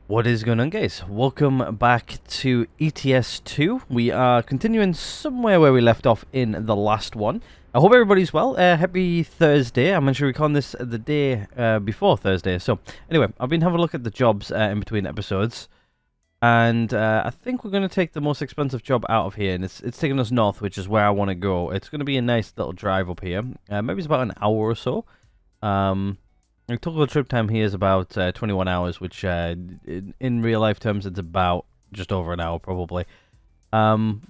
What is going on, guys? Welcome back to ETS2. We are continuing somewhere where we left off in the last one. I hope everybody's well. Happy Thursday. I'm actually recording this the day before Thursday. So, anyway, I've been having a look at the jobs in between episodes. And I think we're going to take the most expensive job out of here. And it's taking us north, which is where I want to go. It's going to be a nice little drive up here. Maybe it's about an hour or so. The total trip time here is about 21 hours, which in real life terms, it's about just over an hour probably.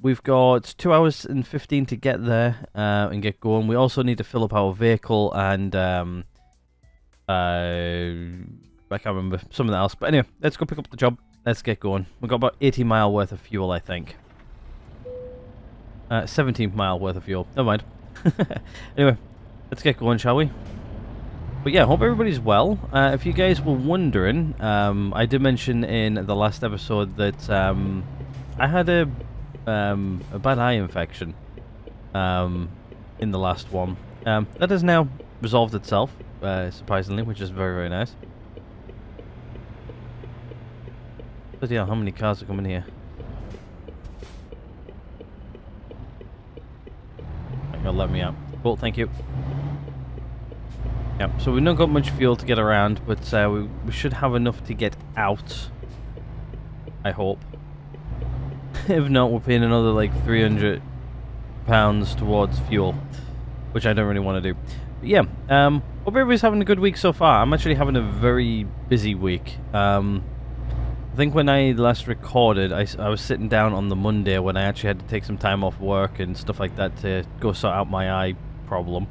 We've got 2 hours and 15 to get there and get going. We also need to fill up our vehicle and I can't remember something else. But anyway, let's go pick up the job. Let's get going. We've got about 80 mile worth of fuel, I think. 17 mile worth of fuel. Never mind. Anyway, let's get going, shall we? But yeah, hope everybody's well. If you guys were wondering, I did mention in the last episode that I had a bad eye infection in the last one. That has now resolved itself, surprisingly, which is very, very nice. But yeah, how many cars are coming here? You'll let me out. Cool, thank you. Yeah, so we've not got much fuel to get around, but we should have enough to get out. I hope. If not, we're paying another like £300 towards fuel, which I don't really want to do. But yeah, hope everybody's having a good week so far. I'm actually having a very busy week. I think when I last recorded, I was sitting down on the Monday when I actually had to take some time off work and stuff like that to go sort out my eye problem.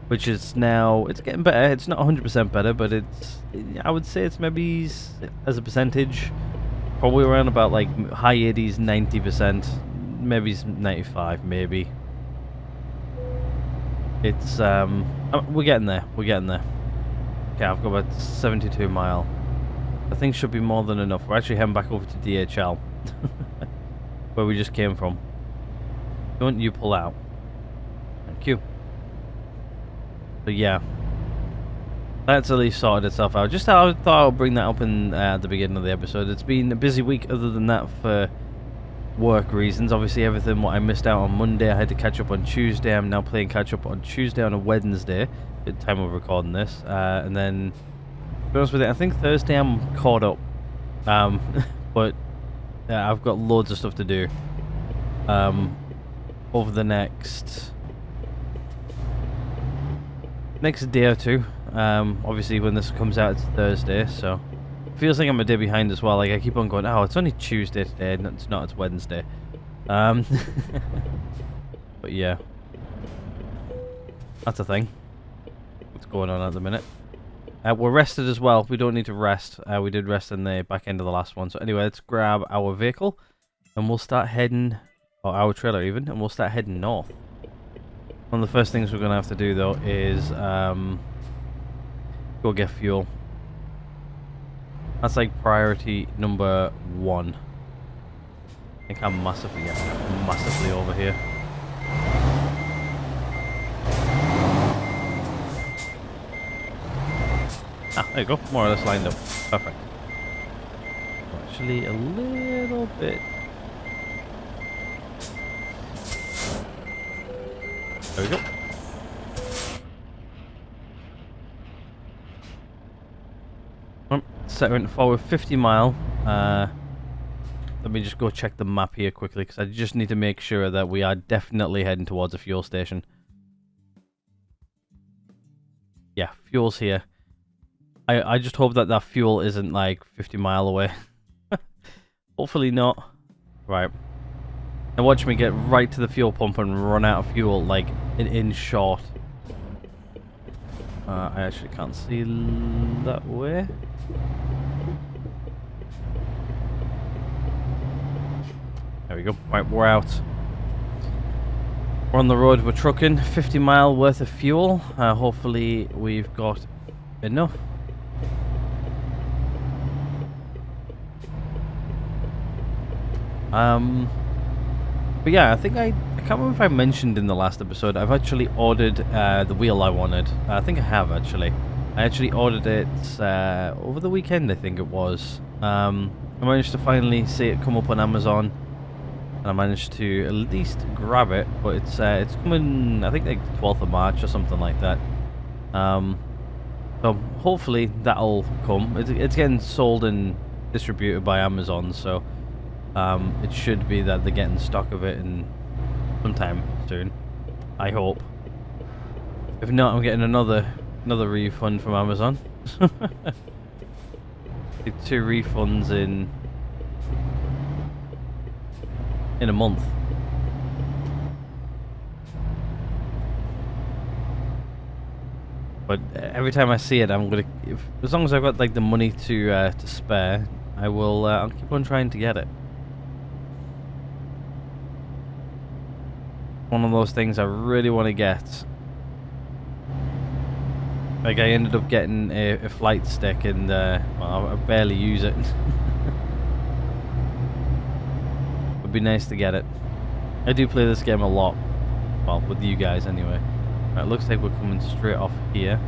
Which is now, it's getting better. It's not 100% better, but I would say it's maybe, as a percentage, probably around about like high 80s, 90%, maybe 95, maybe. It's, we're getting there, Okay, I've got about 72 mile. I think should be more than enough. We're actually heading back over to DHL, where we just came from. Don't you pull out. Thank you. But yeah, that's at least sorted itself out. Just how I thought I would bring that up in at the beginning of the episode. It's been a busy week other than that for work reasons. Obviously everything what I missed out on Monday, I had to catch up on Tuesday. I'm now playing catch up on Tuesday on a Wednesday at the time of recording this. And then, to be honest with you, I think Thursday I'm caught up. But I've got loads of stuff to do over the next day or two. Obviously when this comes out it's Thursday, so it feels like I'm a day behind as well. Like I keep on going, oh, it's only Tuesday today. No, it's not, it's Wednesday. But yeah, that's a thing. What's going on at the minute? We're rested as well. We don't need to rest. We did rest in the back end of the last one. So anyway, let's grab our vehicle and we'll start heading, or our trailer even, and we'll start heading north. One of the first things we're going to have to do, though, is go get fuel. That's like priority number 1. I think I'm massively over here. Ah, there you go. More or less lined up. Perfect. Actually, a little bit. There we go. Set forward 50 mile. Let me just go check the map here quickly because I just need to make sure that we are definitely heading towards a fuel station. Yeah, fuel's here. I just hope that fuel isn't like 50 mile away. Hopefully not. Right. And watch me get right to the fuel pump and run out of fuel, like, in short. I actually can't see that way. There we go. Right, we're out. We're on the road, we're trucking. 50 mile worth of fuel. Hopefully we've got enough. But yeah, I think I can't remember if I mentioned in the last episode, I've actually ordered the wheel I wanted. I think I have actually. I actually ordered it over the weekend, I think it was. I managed to finally see it come up on Amazon, and I managed to at least grab it. But it's coming, I think, like 12th of March or something like that. So hopefully that'll come. It's getting sold and distributed by Amazon, so it should be that they're getting stock of it in sometime soon. I hope. If not, I'm getting another refund from Amazon. Like 2 refunds in a month. But every time I see it, I'm gonna, as long as I've got like the money to spare, I will. I'll keep on trying to get it. One of those things I really want to get. Like, I ended up getting a flight stick, and well, I barely use it. Would be nice to get it. I do play this game a lot. Well, with you guys anyway. Right, looks like we're coming straight off here.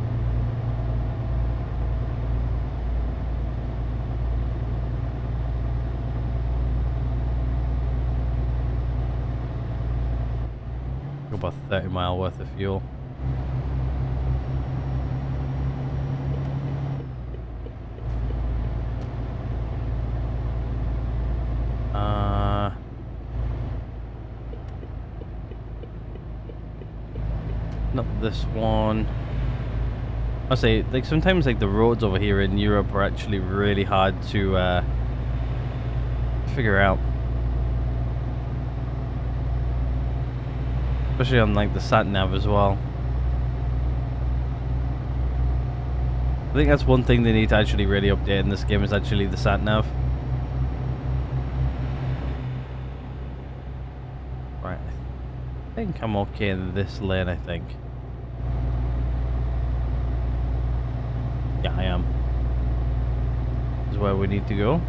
About 30 mile worth of fuel. Not this one. I say, like, sometimes like the roads over here in Europe are actually really hard to figure out. Especially on like the sat nav as well. I think that's one thing they need to actually really update in this game, is actually the sat nav. Right, I think I'm okay in this lane, I think. Yeah, I am. This is where we need to go.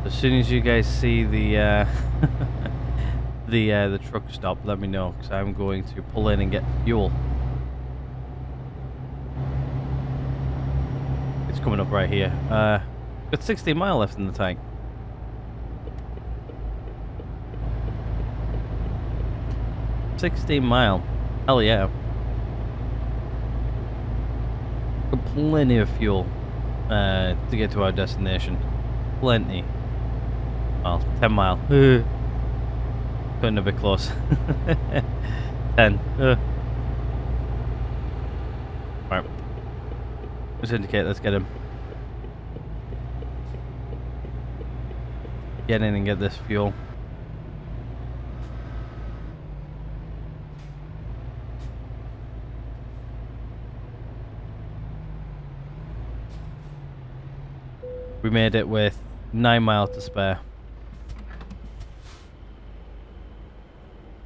As soon as you guys see the the truck stop, let me know, because I'm going to pull in and get fuel. It's coming up right here. Got 60 mile left in the tank. $16 Hell yeah. Got plenty of fuel to get to our destination. Plenty. Well, 10 mile. Getting a bit close. 10. Right. Let's indicate, let's get him. Get in and get this fuel. We made it with 9 miles to spare.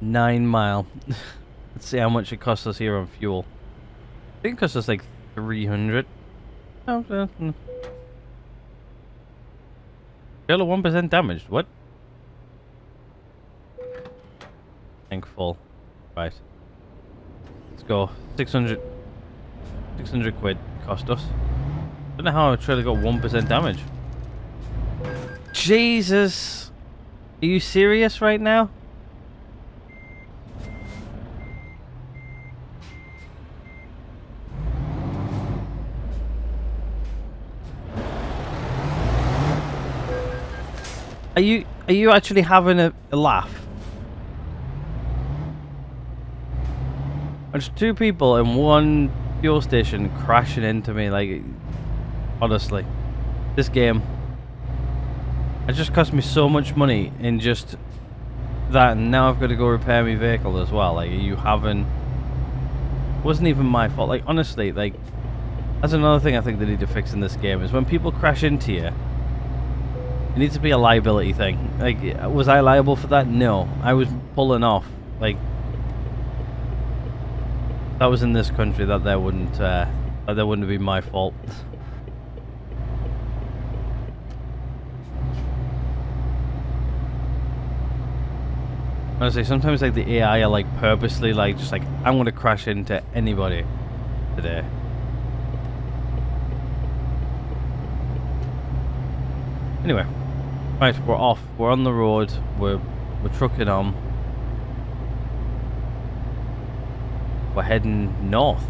9 mile. Let's see how much it costs us here on fuel. I think it costs us like 300. Oh, Kill 1% damaged. What? Tank full. Right. Let's go. 600 quid cost us. Don't know how I truly got 1% damage. Jesus! Are you serious right now? Are you actually having a laugh? There's 2 people in one fuel station crashing into me, like, honestly. This game, it just cost me so much money in just that, and now I've got to go repair my vehicle as well. Like, you haven't... Wasn't even my fault. Like, honestly, like, that's another thing I think they need to fix in this game, is when people crash into you, it needs to be a liability thing. Like, was I liable for that? No. I was pulling off. Like, that was in this country, that there wouldn't be my fault. Honestly, sometimes like the AI are like purposely like just like, I'm gonna crash into anybody today. Anyway, right, we're off. We're on the road. We're trucking on. We're heading north.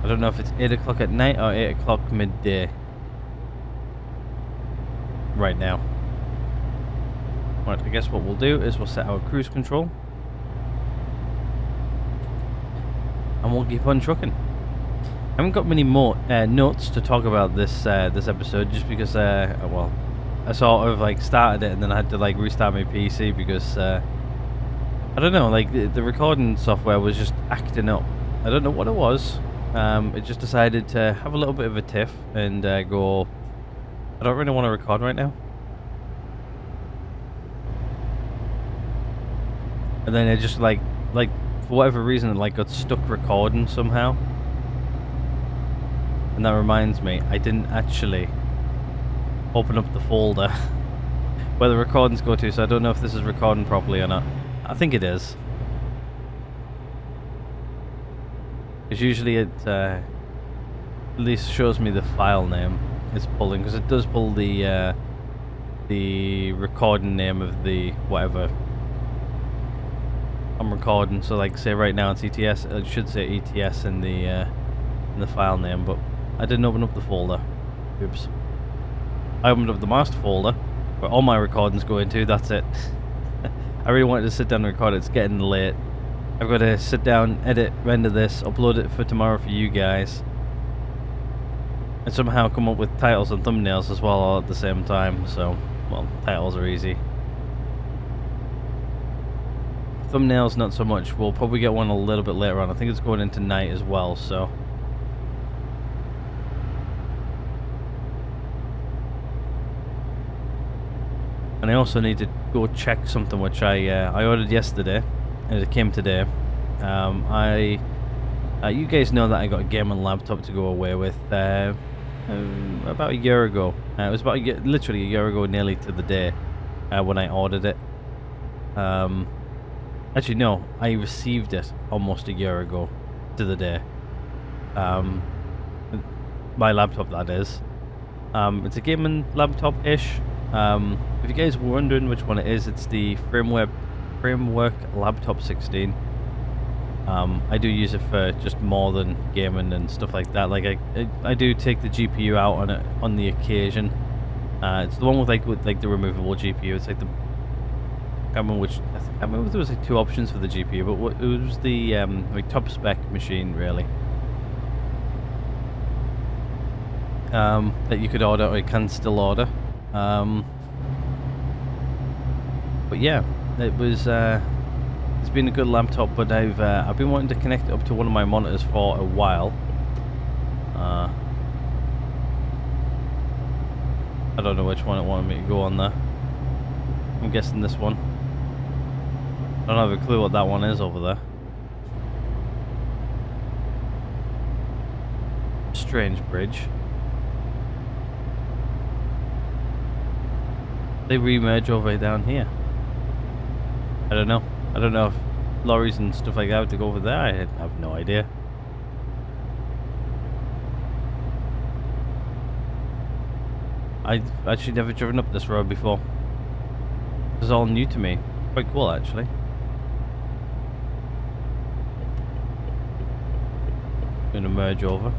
I don't know if it's 8 o'clock at night or 8 o'clock midday. Right now. Right, I guess what we'll do is we'll set our cruise control. And we'll keep on trucking. I haven't got many more notes to talk about this this episode, just because well, I sort of like started it and then I had to like restart my PC because I don't know, like the recording software was just acting up. I don't know what it was. It just decided to have a little bit of a tiff and go, I don't really want to record right now. And then it just like for whatever reason it like got stuck recording somehow. And that reminds me, I didn't actually open up the folder where the recordings go to, so I don't know if this is recording properly or not. I think it is. Because usually it at least shows me the file name it's pulling, because it does pull the recording name of the whatever I'm recording. So like say right now it's ETS, it should say ETS in the file name, but I didn't open up the folder. Oops. I opened up the master folder where all my recordings go into, that's it. I really wanted to sit down and record it, it's getting late. I've got to sit down, edit, render this, upload it for tomorrow for you guys. And somehow come up with titles and thumbnails as well all at the same time, so, well, titles are easy. Thumbnails not so much, we'll probably get one a little bit later on. I think it's going into night as well, so. And I also need to go check something which I ordered yesterday, and it came today. You guys know that I got a gaming laptop to go away with about a year ago. It was about literally a year ago, nearly to the day when I ordered it. Actually, no, I received it almost a year ago to the day. My laptop, that is. It's a gaming laptop-ish. If you guys were wondering which one it is, it's the Framework Laptop 16. I do use it for just more than gaming and stuff like that. Like I do take the GPU out on it on the occasion. It's the one with the removable GPU. It's like the I remember there was like 2 options for the GPU, but it was the like top spec machine really. That you could order or you can still order. But yeah, it was it's been a good laptop, but I've been wanting to connect it up to one of my monitors for a while. I don't know which one it wanted me to go on there. I'm guessing this one. I don't have a clue what that one is over there. Strange bridge. They remerge over down here. I don't know. I don't know if lorries and stuff like that have to go over there. I have no idea. I've actually never driven up this road before. This is all new to me. Quite cool, actually. Gonna merge over.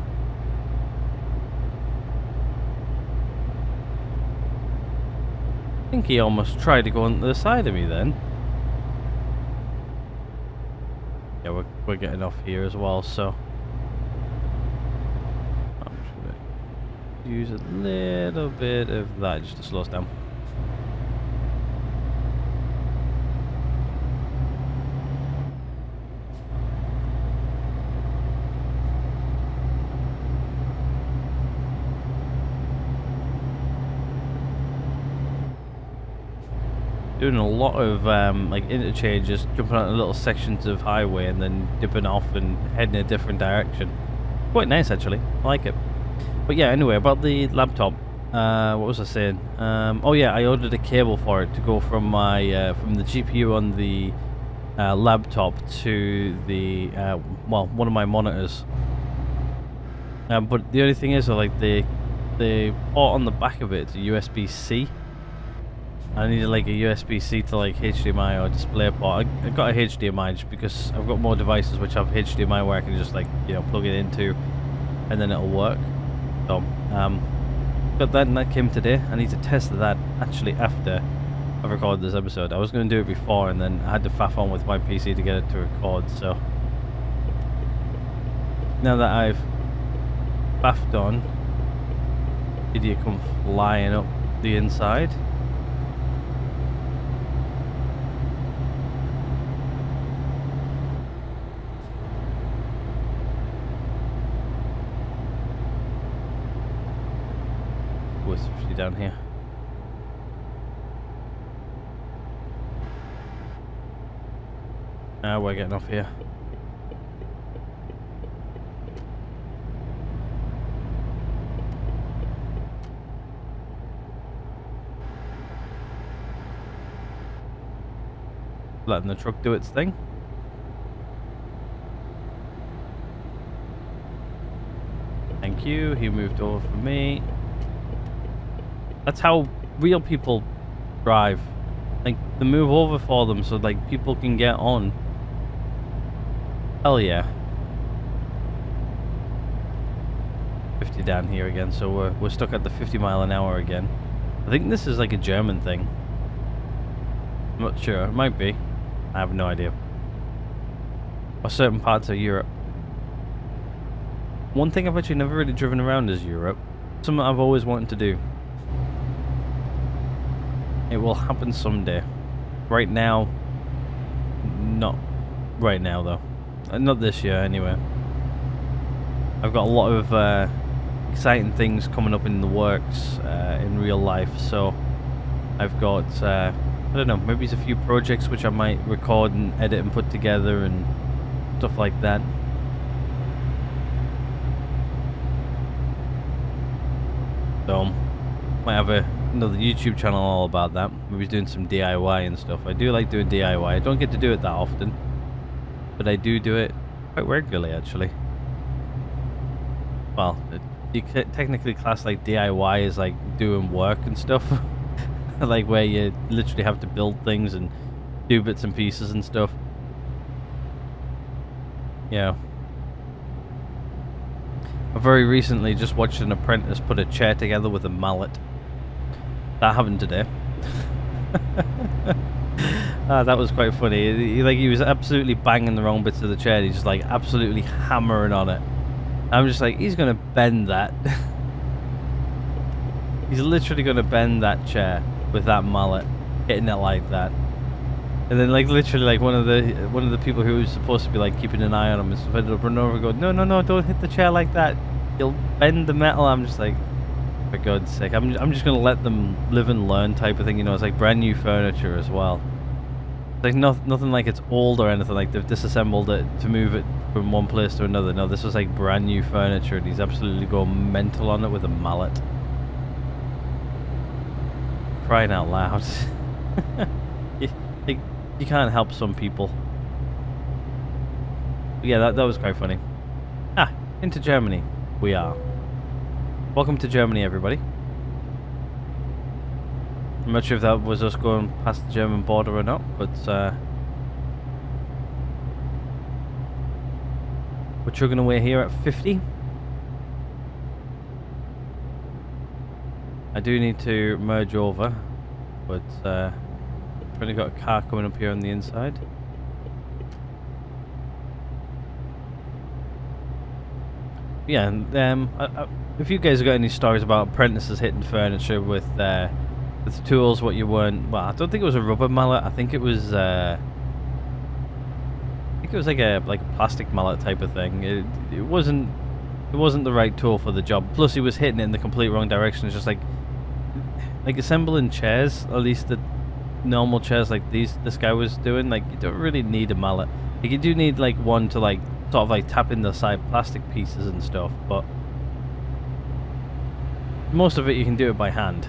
I think he almost tried to go on the other side of me then. Yeah, we're getting off here as well, so I'm just gonna use a little bit of that just to slow us down. Doing a lot of like interchanges, jumping out little sections of highway and then dipping off and heading a different direction. Quite nice actually, I like it. But yeah, anyway, about the laptop, what was I saying? Oh yeah, I ordered a cable for it to go from my from the GPU on the laptop to the well, one of my monitors. But the only thing is, like the port on the back of it, it's a USB-C. I needed like a USB-C to like HDMI or display port. I got a HDMI just because I've got more devices which have HDMI where I can just like, you know, plug it into and then it'll work. So, got that and that came today. I need to test that actually after I've recorded this episode. I was going to do it before and then I had to faff on with my PC to get it to record, so now that I've faffed on, did you come flying up the inside? Oh, it's actually down here. Now we're getting off here. Letting the truck do its thing. Thank you, he moved over for me. That's how real people drive. Like, they move over for them so like people can get on. Hell yeah. 50 down here again, so we're stuck at the 50 mile an hour again. I think this is like a German thing. I'm not sure, it might be. I have no idea. Or certain parts of Europe. One thing I've actually never really driven around is Europe. Something I've always wanted to do. It will happen someday. Right now, not right now though. Not this year anyway. I've got a lot of exciting things coming up in the works in real life, so I've got I don't know, maybe there's a few projects which I might record and edit and put together and stuff like that. So, might have another YouTube channel all about that. Maybe doing some DIY and stuff. I do like doing DIY. I don't get to do it that often, but I do it quite regularly actually. Well, you could technically class like DIY as like doing work and stuff. Like where you literally have to build things and do bits and pieces and stuff. Yeah. I very recently just watched an apprentice put a chair together with a mallet. That happened today. That was quite funny. He was absolutely banging the wrong bits of the chair. He's just like absolutely hammering on it. I'm just like, he's gonna bend that. He's literally gonna bend that chair with that mallet, hitting it like that. And then like literally like one of the people who was supposed to be like keeping an eye on him and stuff ended up running over and going, no, don't hit the chair like that. You'll bend the metal. I'm just like, for God's sake, I'm just gonna let them live and learn type of thing, you know. It's like brand new furniture as well. It's like nothing like it's old or anything, like they've disassembled it to move it from one place to another. No, this was like brand new furniture and he's absolutely going mental on it with a mallet. Crying out loud. You can't help some people. But yeah, that was quite funny. Into Germany we are. Welcome to Germany, everybody. I'm not sure if that was us going past the German border or not, but we're chugging away here at 50. I do need to merge over, but I've only got a car coming up here on the inside. Yeah, and if you guys have got any stories about apprentices hitting furniture with tools, what you weren't, well, I don't think it was a rubber mallet. I think it was like a plastic mallet type of thing. It wasn't the right tool for the job. Plus, he was hitting it in the complete wrong direction. It's just like assembling chairs, at least the normal chairs like this guy was doing. Like, you don't really need a mallet. Like, you do need like one to like sort of like tap in the side plastic pieces and stuff, but most of it you can do it by hand.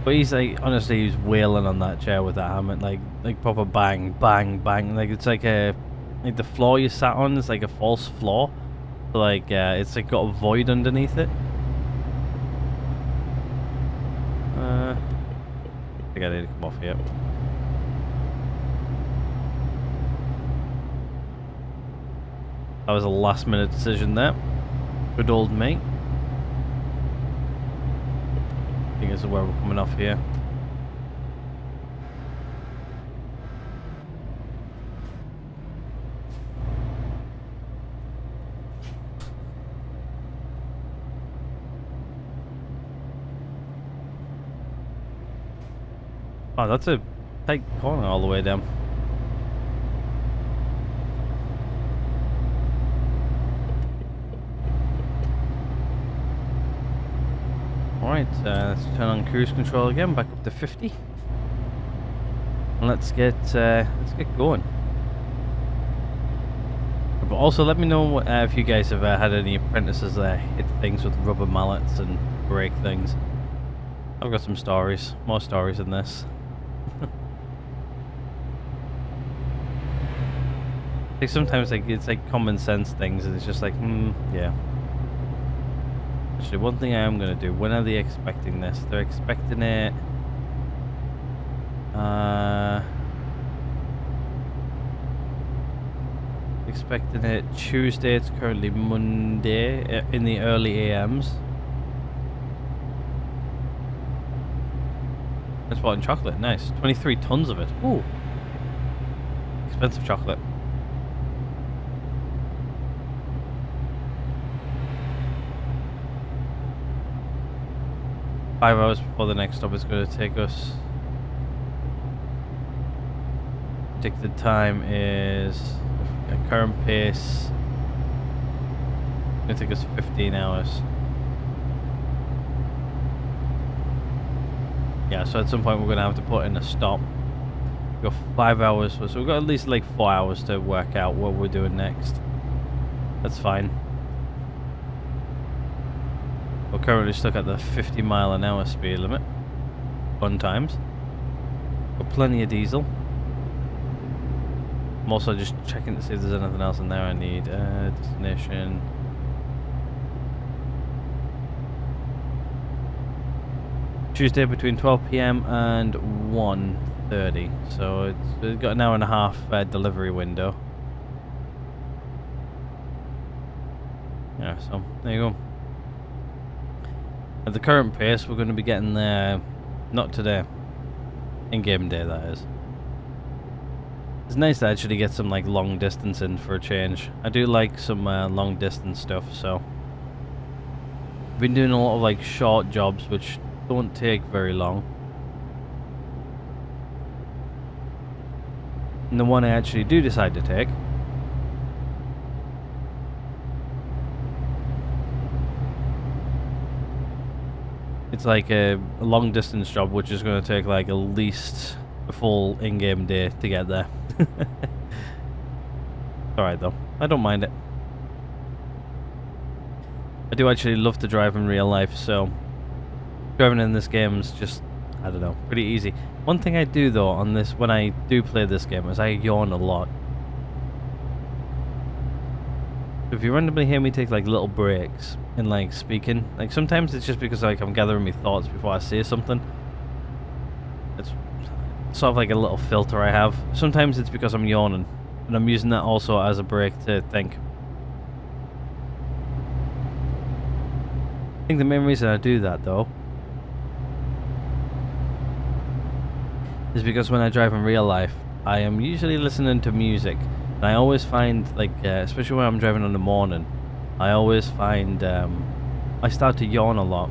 But he's like, honestly, he's wailing on that chair with that hammer, like proper bang, bang, bang. Like it's like a like the floor you sat on is like a false floor. So, like it's like got a void underneath it. I think I need to come off here. That was a last minute decision there. Good old me. I think this is where we're coming off here. Oh, that's a tight corner all the way down. Alright, let's turn on cruise control again, back up to 50. And let's get going. But also let me know if you guys have had any apprentices that hit things with rubber mallets and break things. I've got some stories, more stories than this. Like sometimes like it's like common sense things and it's just like, yeah. Actually, one thing I am going to do, when are they expecting this? They're expecting it... expecting it Tuesday, it's currently Monday, in the early AMs. It's bought in chocolate, nice. 23 tons of it, ooh. Expensive chocolate. Five hours before the next stop is going to take us. Predicted time is at current pace. It's going to take us 15 hours. Yeah, so at some point we're going to have to put in a stop. We've got 5 hours, so we've got at least like 4 hours to work out what we're doing next. That's fine. We're currently stuck at the 50-mile-an-hour speed limit. Fun times. Got plenty of diesel. I'm also just checking to see if there's anything else in there I need. Destination. Tuesday between 12 PM and 1:30. So it's got an hour and a half delivery window. Yeah, so there you go. At the current pace, we're going to be getting there, not today, in-game day that is. It's nice to actually get some like long distance in for a change. I do like some long distance stuff, so. I've been doing a lot of like short jobs which don't take very long. And the one I actually do decide to take, it's like a long distance job which is going to take like at least a full in-game day to get there. Alright though, I don't mind it. I do actually love to drive in real life, so driving in this game is just, I don't know, pretty easy. One thing I do though on this, when I do play this game, is I yawn a lot. If you randomly hear me take like little breaks in like speaking, like sometimes it's just because like I'm gathering my thoughts before I say something. It's sort of like a little filter I have. Sometimes it's because I'm yawning, and I'm using that also as a break to think. I think the main reason I do that though is because when I drive in real life, I am usually listening to music. And I always find, like, especially when I'm driving in the morning, I always find I start to yawn a lot.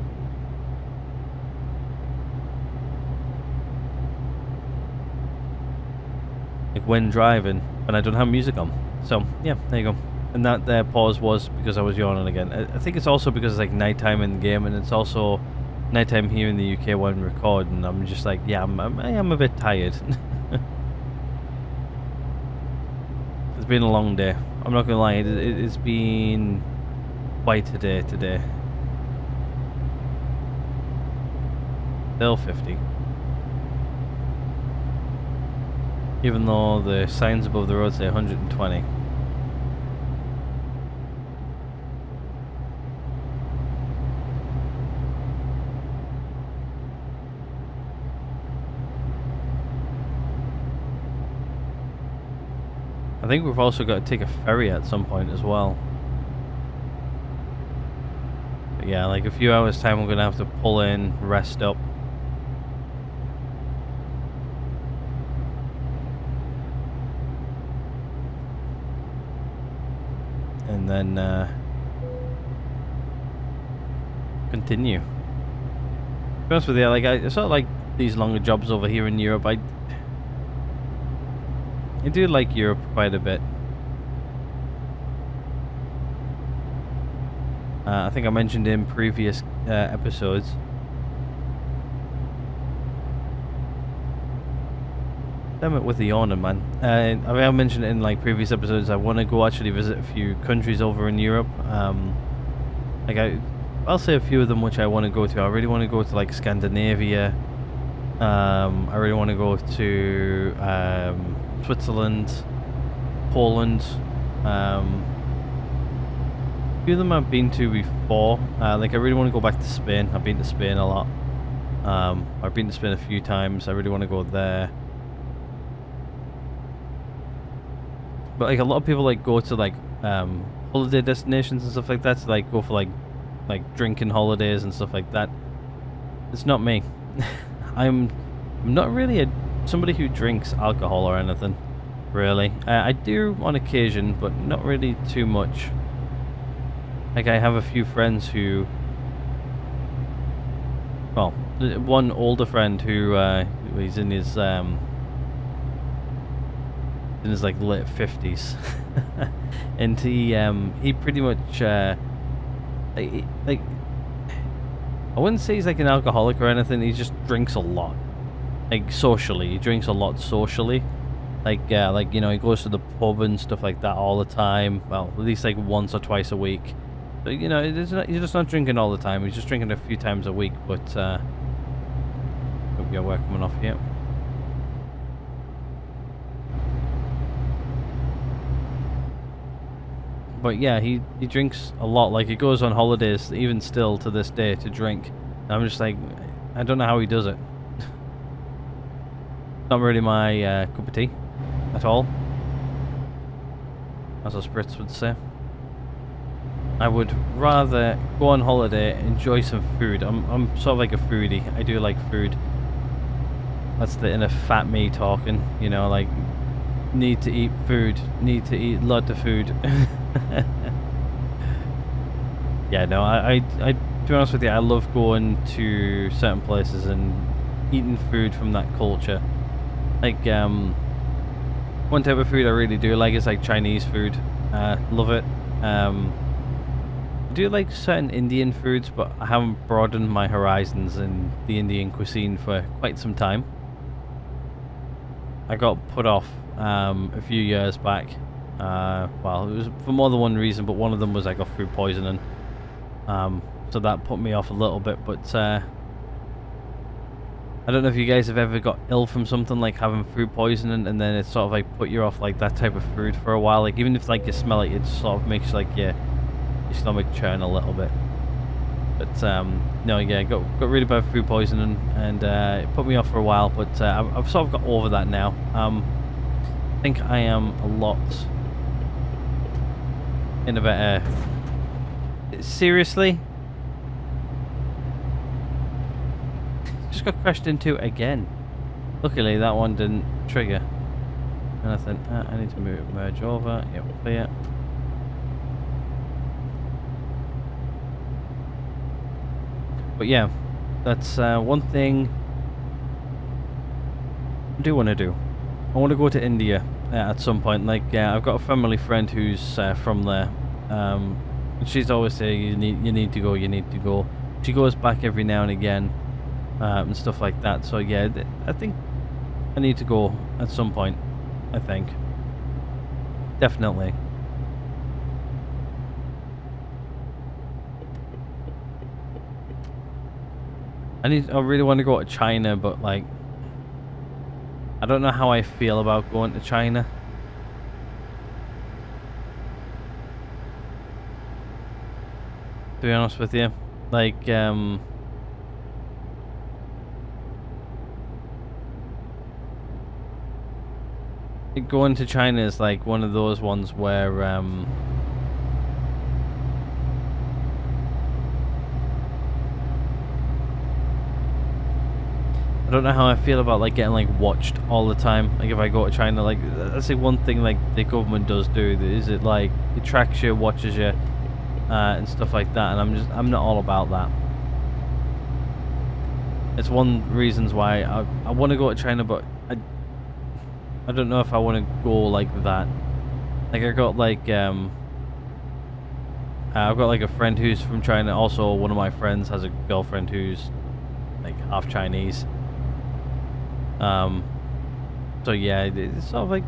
Like when driving, when I don't have music on. So, yeah, there you go. And that pause was because I was yawning again. I think it's also because it's like nighttime in the game, and it's also nighttime here in the UK when recording. I'm just like, yeah, I am a bit tired. It's been a long day. I'm not gonna lie, it's been quite a day today. Still 50. Even though the signs above the road say 120. I think we've also got to take a ferry at some point as well. But yeah, like a few hours time we're gonna have to pull in, rest up. And then continue. To be honest with you, like I sort of like these longer jobs over here in Europe. I do like Europe quite a bit. I think I mentioned in previous episodes. Damn it with the yawning, man. I mean, I mentioned it in like previous episodes. I want to go actually visit a few countries over in Europe. Like I'll say a few of them which I want to go to. I really want to go to like Scandinavia. I really want to go to Switzerland, Poland. A few of them I've been to before. Like I really want to go back to Spain. I've been to Spain a lot. I've been to Spain a few times. I really want to go there. But like a lot of people like go to like holiday destinations and stuff like that to like go for like drinking holidays and stuff like that. It's not me. I'm not really somebody who drinks alcohol or anything, really. I do on occasion, but not really too much. Like I have a few friends who, well, one older friend who he's in his like late 50s, and he pretty much like I wouldn't say he's like an alcoholic or anything. He just drinks a lot, like socially. He drinks a lot socially, like you know, he goes to the pub and stuff like that all the time. Well, at least like once or twice a week. But you know, he's just not drinking all the time. He's just drinking a few times a week. But hope your work coming off here. But yeah, he drinks a lot. Like he goes on holidays, even still to this day, to drink. And I'm just like, I don't know how he does it. Not really my cup of tea at all, as a Spritz would say. I would rather go on holiday, enjoy some food. I'm sort of like a foodie. I do like food. That's the inner fat me talking, you know, like need to eat food, need to eat lot of food. Yeah, no, I to be honest with you, I love going to certain places and eating food from that culture. Like one type of food I really do like is like Chinese food. Love it. I do like certain Indian foods, but I haven't broadened my horizons in the Indian cuisine for quite some time. I got put off a few years back. Well, it was for more than one reason, but one of them was I got food poisoning. So that put me off a little bit, but I don't know if you guys have ever got ill from something like having food poisoning, and then it sort of like put you off like that type of food for a while. Like even if like you smell it, it sort of makes like your stomach churn a little bit. But no, yeah, got really bad food poisoning, and it put me off for a while. But I've sort of got over that now. I think I am a lot in a better. Seriously, just got crashed into again. Luckily, that one didn't trigger anything. I need to merge over. Yep, clear. But yeah, that's one thing I do want to do. I want to go to India at some point. Like, I've got a family friend who's from there. And she's always saying, you need to go, you need to go. She goes back every now and again, and stuff like that. So yeah, I think I need to go at some point. I think definitely. I really want to go to China, but like, I don't know how I feel about going to China. To be honest with you, like, going to China is like one of those ones where I don't know how I feel about like getting like watched all the time. Like if I go to China, like that's like one thing like the government does do is it like it tracks you, watches you, and stuff like that. And I'm not all about that. It's one reasons why I want to go to China, but I don't know if I want to go like that. Like I've got like a friend who's from China. Also, one of my friends has a girlfriend who's like half Chinese. So yeah, it's sort of like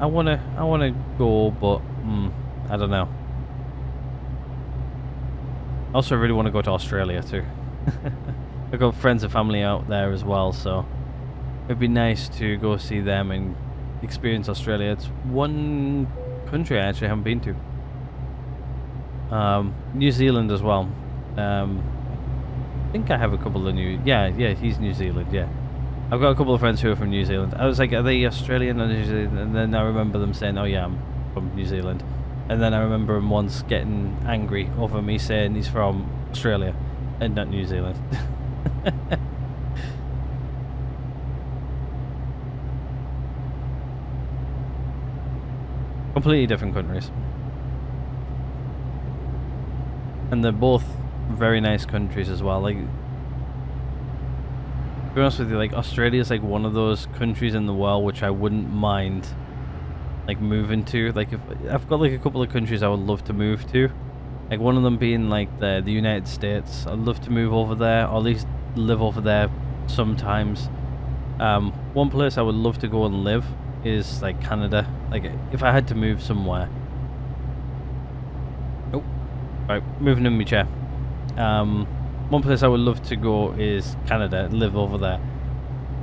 I wanna go, but I don't know. Also, I really want to go to Australia too. I've got friends and family out there as well, so it'd be nice to go see them and experience Australia. It's one country I actually haven't been to. New Zealand as well. I think I have a couple of yeah, he's New Zealand, yeah. I've got a couple of friends who are from New Zealand. I was like, are they Australian or New Zealand? And then I remember them saying, oh yeah, I'm from New Zealand. And then I remember him once getting angry over me saying he's from Australia and not New Zealand. Completely different countries. And they're both very nice countries as well. Like, to be honest with you, like Australia is like one of those countries in the world which I wouldn't mind like moving to. Like if I've got like a couple of countries I would love to move to. Like one of them being like the United States. I'd love to move over there, or at least live over there sometimes. One place I would love to go and live is like Canada. Like if I had to move somewhere. Oh, right, moving in my chair. One place I would love to go is Canada, live over there.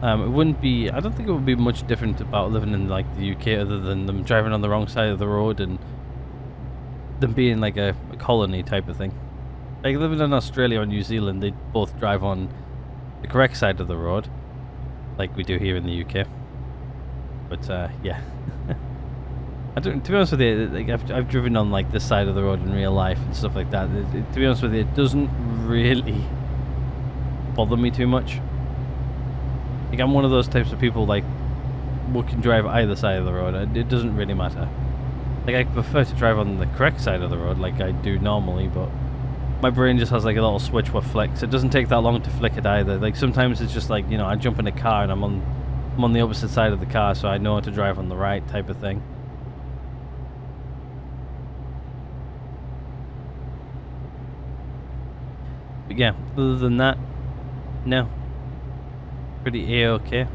It wouldn't be, I don't think it would be much different about living in like the UK other than them driving on the wrong side of the road and them being like a colony type of thing. Like living in Australia or New Zealand, they both drive on the correct side of the road, like we do here in the UK. But yeah. To be honest with you, like I've driven on like this side of the road in real life and stuff like that. To be honest with you, it doesn't really bother me too much. Like I'm one of those types of people like who can drive either side of the road. It doesn't really matter. Like I prefer to drive on the correct side of the road, like I do normally, but my brain just has like a little switch what flicks. It doesn't take that long to flick it either. Like sometimes it's just like, you know, I jump in a car and I'm on the opposite side of the car, so I know how to drive on the right type of thing. But yeah, other than that, no. Pretty A-okay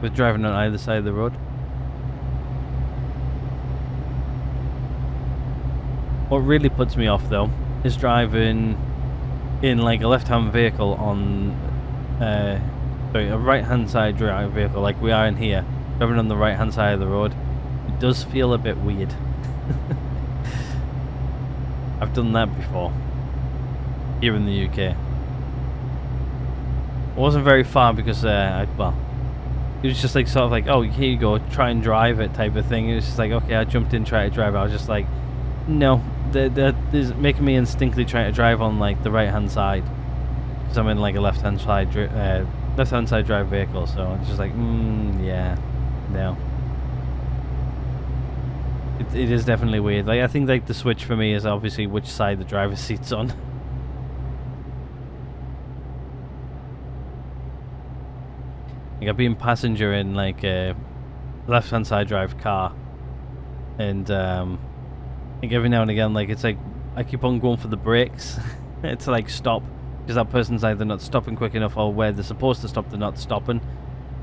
with driving on either side of the road. What really puts me off though is driving in like a left-hand vehicle on a right-hand side drive vehicle like we are in here, driving on the right-hand side of the road. It does feel a bit weird. I've done that before here in the UK. It wasn't very far because it was just like sort of like, oh, here you go, try and drive it type of thing. It was just like, okay, I jumped in, tried to drive it. I was just like, no, they're making me instinctively try to drive on like the right hand side because I'm in like a left hand side drive vehicle. So it's just like, yeah, no. It is definitely weird. Like I think like the switch for me is obviously which side the driver's seat's on. Like I've been passenger in like a left-hand side drive car, and like every now and again, like it's like I keep on going for the brakes to like stop because that person's either not stopping quick enough or where they're supposed to stop, they're not stopping.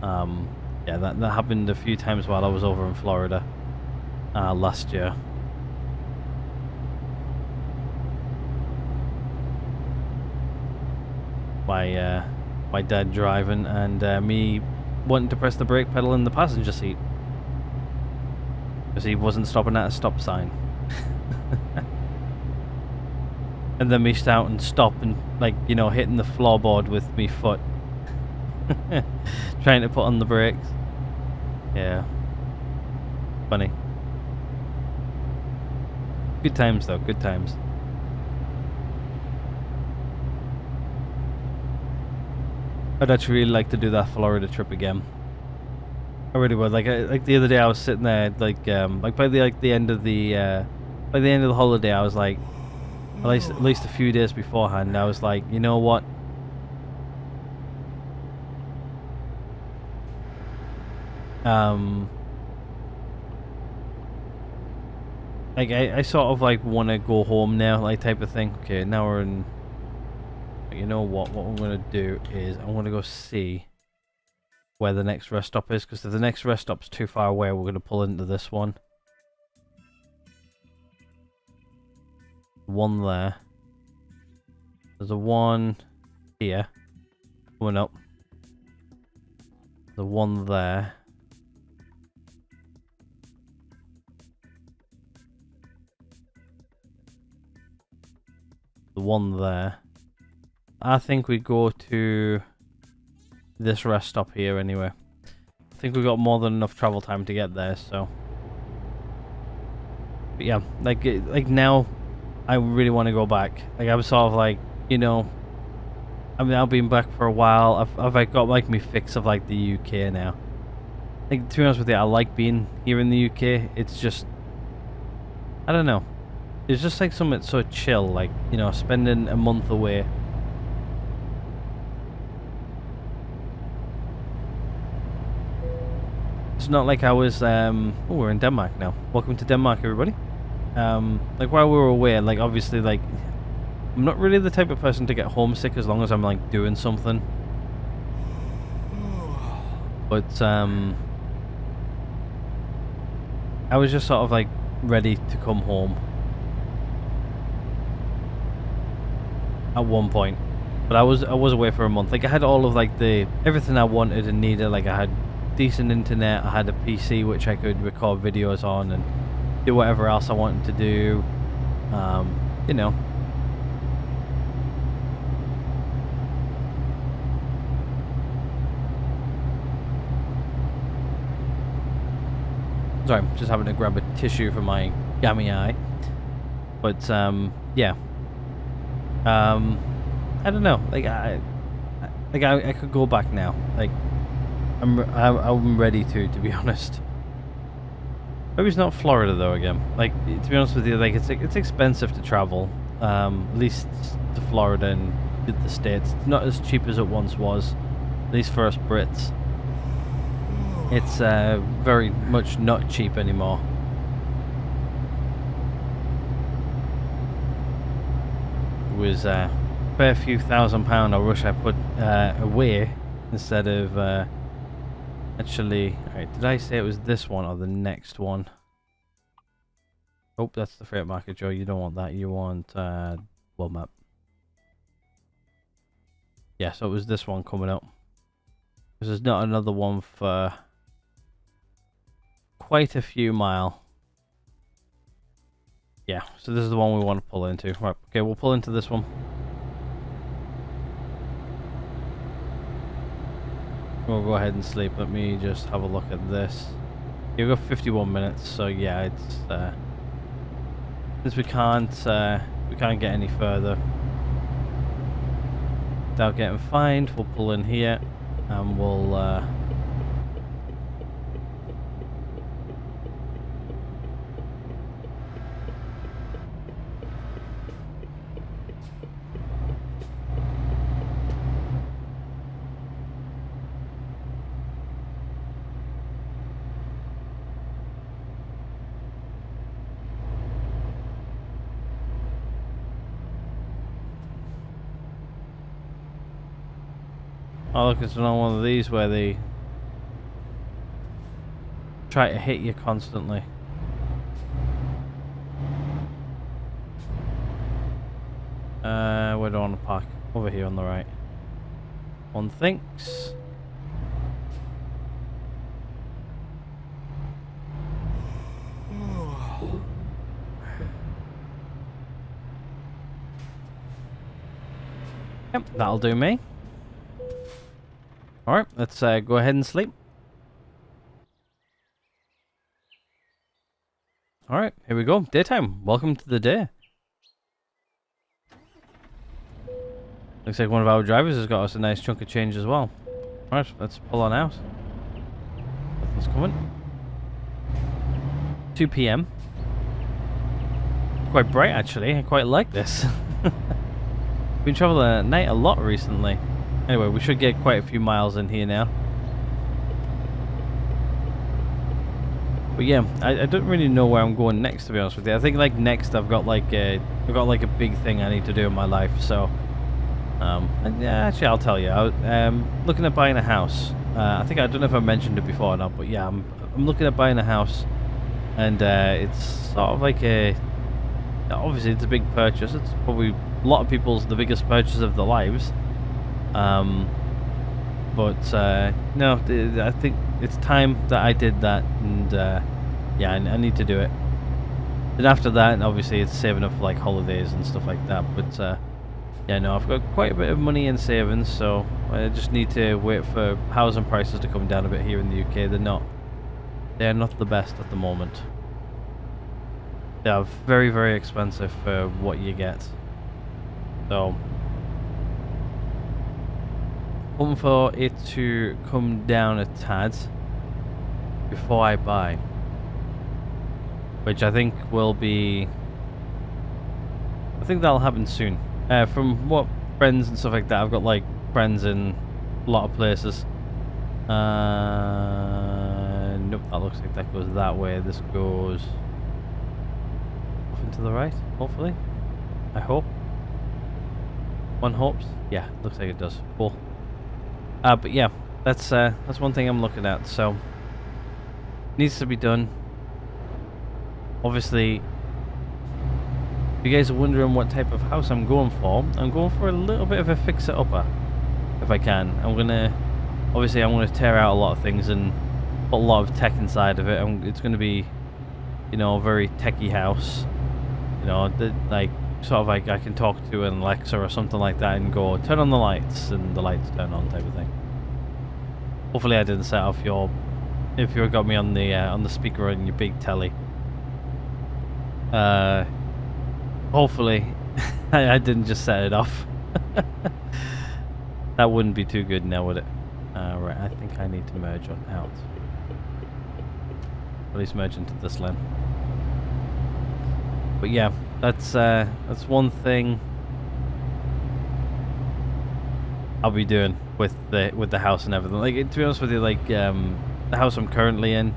Yeah, that happened a few times while I was over in Florida last year. My dad driving and me wanting to press the brake pedal in the passenger seat because he wasn't stopping at a stop sign. And then me stop and like, you know, hitting the floorboard with me foot. Trying to put on the brakes. Yeah. Funny. Good times though, good times. I'd actually really like to do that Florida trip again. I really would. Like the other day, I was sitting there, like by the end of the holiday, I was like, at least a few days beforehand, I was like, you know what? Like I sort of like want to go home now, like type of thing. Okay, now we're in. You know what? What I'm gonna do is I'm gonna go see where the next rest stop is, because if the next rest stop's too far away, we're gonna pull into this one. One there. There's a one here coming up. The one there. The one there. I think we go to this rest stop here anyway. I think we've got more than enough travel time to get there, so. But yeah, like now, I really want to go back. Like I was sort of like, you know, I've now been back for a while. I've like got like me fix of like the UK now. Like to be honest with you, I like being here in the UK. It's just, I don't know. It's just like something so chill, like, you know, spending a month away. It's not like I was, oh, we're in Denmark now. Welcome to Denmark, everybody. Like while we were away, like obviously, like, I'm not really the type of person to get homesick as long as I'm like doing something. But, I was just sort of like ready to come home. At one point, but I was away for a month. Like I had all of like everything I wanted and needed. Like I had decent internet, I had a PC which I could record videos on and do whatever else I wanted to do. You know. Sorry, I'm just having to grab a tissue for my gammy eye. But yeah. I don't know. Like I could go back now. Like I'm ready to be honest. Maybe it's not Florida though again. Like to be honest with you, like it's expensive to travel. At least to Florida and the States. It's not as cheap as it once was. At least for us Brits. It's very much not cheap anymore. It was a fair few £1,000 I wish I put away instead of actually. Alright, did I say it was this one or the next one? Oh, that's the freight market, Joe. You don't want that. You want world map. Yeah, so it was this one coming up. Because there's not another one for quite a few mile. Yeah, so this is the one we want to pull into. Right, okay, we'll pull into this one. We'll go ahead and sleep. Let me just have a look at this. You've got 51 minutes, so yeah, it's since we can't get any further without getting fined, we'll pull in here and we'll oh, look, it's another one of these where they try to hit you constantly. Where do I want to park? Over here on the right. One thinks. Yep, that'll do me. Alright, let's go ahead and sleep. Alright, here we go. Daytime. Welcome to the day. Looks like one of our drivers has got us a nice chunk of change as well. Alright, let's pull on out. Nothing's coming. 2 p.m. Quite bright actually. I quite like this. Been traveling at night a lot recently. Anyway, we should get quite a few miles in here now. But yeah, I don't really know where I'm going next, to be honest with you. I think like next I've got like a big thing I need to do in my life. So, and yeah, actually I'll tell you. I'm looking at buying a house. I don't know if I mentioned it before or not, but yeah, I'm looking at buying a house, and it's sort of like obviously it's a big purchase. It's probably a lot of people's the biggest purchase of their lives. But no, I think it's time that I did that, and yeah, I need to do it. Then after that, obviously it's saving up for like holidays and stuff like that. But yeah, no, I've got quite a bit of money in savings, so I just need to wait for housing prices to come down a bit here in the UK. They're not the best at the moment. They are very, very expensive for what you get. So hoping for it to come down a tad before I buy, which I think will be. I think that'll happen soon. From what friends and stuff like that, I've got like friends in a lot of places. Nope, that looks like that goes that way. This goes off into the right, hopefully. I hope. One hopes. Yeah, looks like it does. Cool. But yeah, that's one thing I'm looking at. So needs to be done. Obviously, if you guys are wondering what type of house I'm going for a little bit of a fixer-upper, if I can. I'm gonna tear out a lot of things and put a lot of tech inside of it. It's gonna be, you know, a very techie house. You know, like sort of like I can talk to an Alexa or something like that and go turn on the lights, and the lights turn on type of thing. Hopefully, I didn't set off if you got me on the speaker on your big telly. Hopefully, I didn't just set it off. That wouldn't be too good now, would it? Right, I think I need to merge on out. At least merge into this lane. But yeah, that's one thing I'll be doing with the house and everything. Like, to be honest with you, like the house I'm currently in,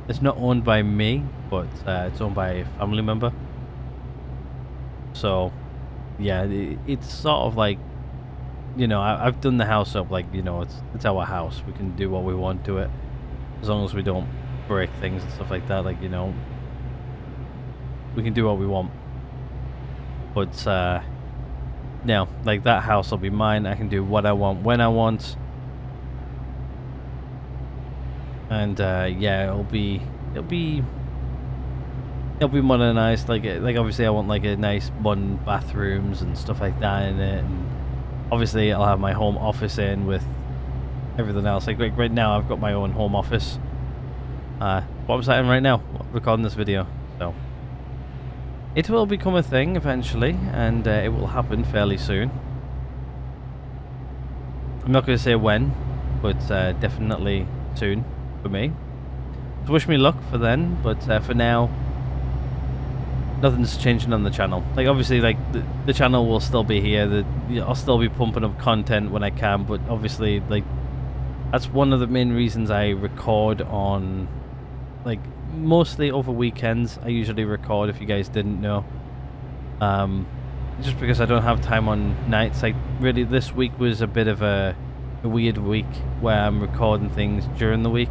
it's not owned by me, but it's owned by a family member. So yeah, it's sort of like, you know, I've done the house up like, you know, it's our house. We can do what we want to it, as long as we don't break things and stuff like that. Like, you know, we can do what we want. But no, like that house will be mine. I can do what I want when I want. And yeah, it'll be modernized. Like obviously I want like a nice modern bathrooms and stuff like that in it, and obviously I'll have my home office in with everything else. Like right now I've got my own home office. What I'm sat in right now, recording this video. So it will become a thing eventually, and it will happen fairly soon. I'm not going to say when, but definitely soon for me. So wish me luck for then, but for now, nothing's changing on the channel. Like obviously, like the channel will still be here. I'll still be pumping up content when I can, but obviously, like that's one of the main reasons I record on, like, mostly over weekends. I usually record, if you guys didn't know, just because I don't have time on nights. Like really, this week was a bit of a weird week where I'm recording things during the week.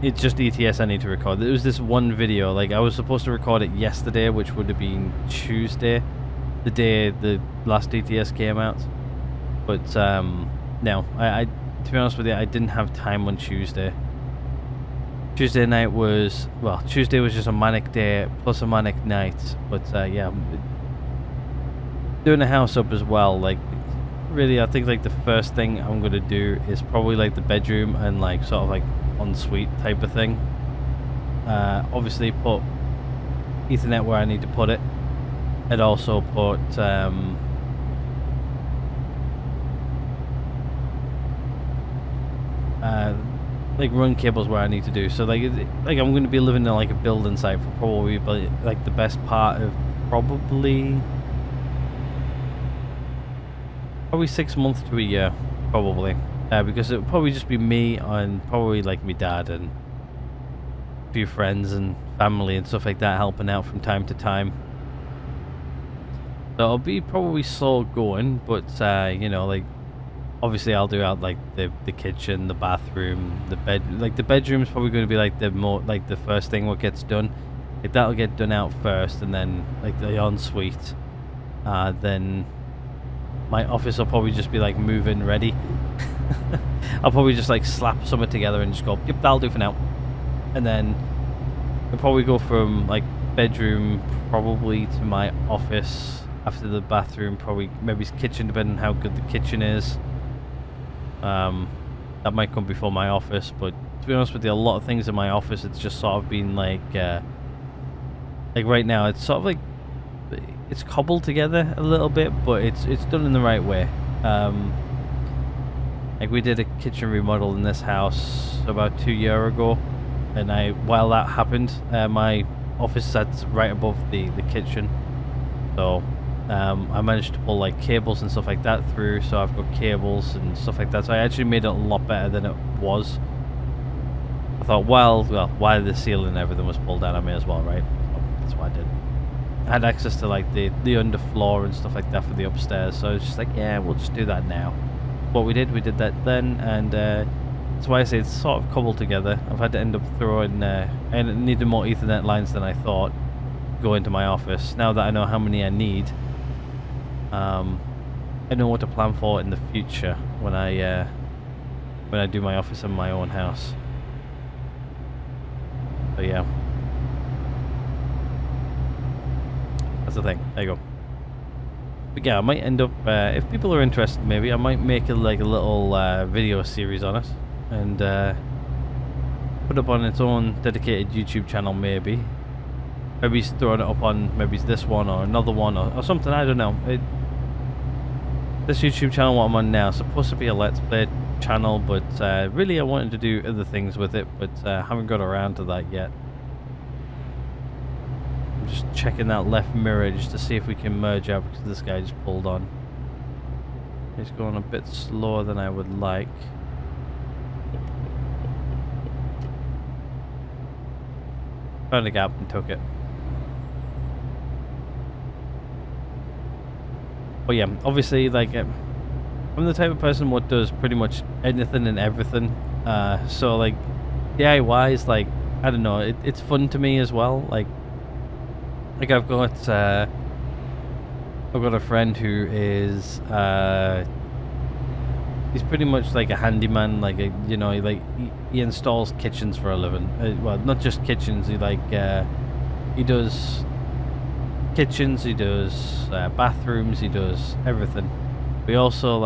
It's just ETS I need to record. There was this one video, like I was supposed to record it yesterday, which would have been Tuesday, the day the last ETS came out. But no, I to be honest with you, I didn't have time on Tuesday. Tuesday night was, well, Tuesday was just a manic day plus a manic night. But yeah, doing a house up as well, like really I think like the first thing I'm gonna do is probably like the bedroom and like sort of like ensuite type of thing. Obviously put Ethernet where I need to put it, and also put like run cables where I need to do. So like I'm going to be living in like a building site for probably like the best part of probably 6 months to a year, probably, because it would probably just be me and probably like my dad and a few friends and family and stuff like that helping out from time to time. So it'll be probably slow going, but you know, like obviously I'll do out like the kitchen, the bathroom, the bed. Like the bedroom's probably going to be like the first thing what gets done. Like that'll get done out first, and then like the ensuite. Then my office will probably just be like move-in ready. I'll probably just like slap something together and just go, yep, that'll do for now. And then I'll probably go from like bedroom probably to my office. After the bathroom, probably maybe kitchen, depending on how good the kitchen is. That might come before my office, but to be honest with you, a lot of things in my office, it's just sort of been like right now, it's sort of like it's cobbled together a little bit, but it's done in the right way. Like we did a kitchen remodel in this house about 2 years ago, and while that happened, my office sits right above the kitchen, so I managed to pull like cables and stuff like that through, so I've got cables and stuff like that, so I actually made it a lot better than it was. I thought, well, why the ceiling and everything was pulled down, I may as well, right? So that's what I did. I had access to like the underfloor and stuff like that for the upstairs, so I was just like, yeah, we'll just do that now. What we did that then, and that's why I say it's sort of cobbled together. I've had to end up throwing, and it needed more Ethernet lines than I thought go into my office. Now that I know how many I need, I know what to plan for in the future when I do my office in my own house. So yeah, that's the thing. There you go. But yeah, I might end up, if people are interested, maybe I might make a little video series on it and put up on its own dedicated YouTube channel. Maybe he's throwing it up on maybe this one or another one or something. I don't know. This YouTube channel what I'm on now is supposed to be a Let's Play channel, but really I wanted to do other things with it, but haven't got around to that yet. I'm just checking that left mirror just to see if we can merge out, because this guy just pulled on. He's going a bit slower than I would like. Found a gap and took it. But yeah, obviously, like, I'm the type of person what does pretty much anything and everything. So like, DIY is like, I don't know, it's fun to me as well. Like I've got a friend who is he's pretty much like a handyman. Like he installs kitchens for a living. Well, not just kitchens. He does kitchens, he does bathrooms, he does everything. He also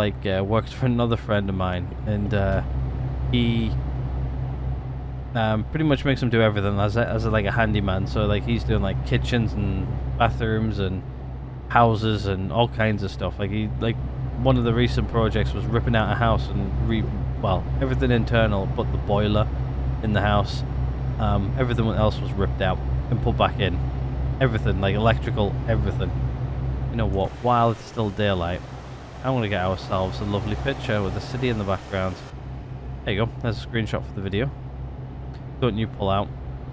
works for another friend of mine, and he pretty much makes him do everything as a handyman. So like he's doing like kitchens and bathrooms and houses and all kinds of stuff. One of the recent projects was ripping out a house and everything internal but the boiler in the house. Everything else was ripped out and put back in. Everything, like electrical, everything. You know what, while it's still daylight, I want to get ourselves a lovely picture with the city in the background. There you go, there's a screenshot for the video. Don't you pull out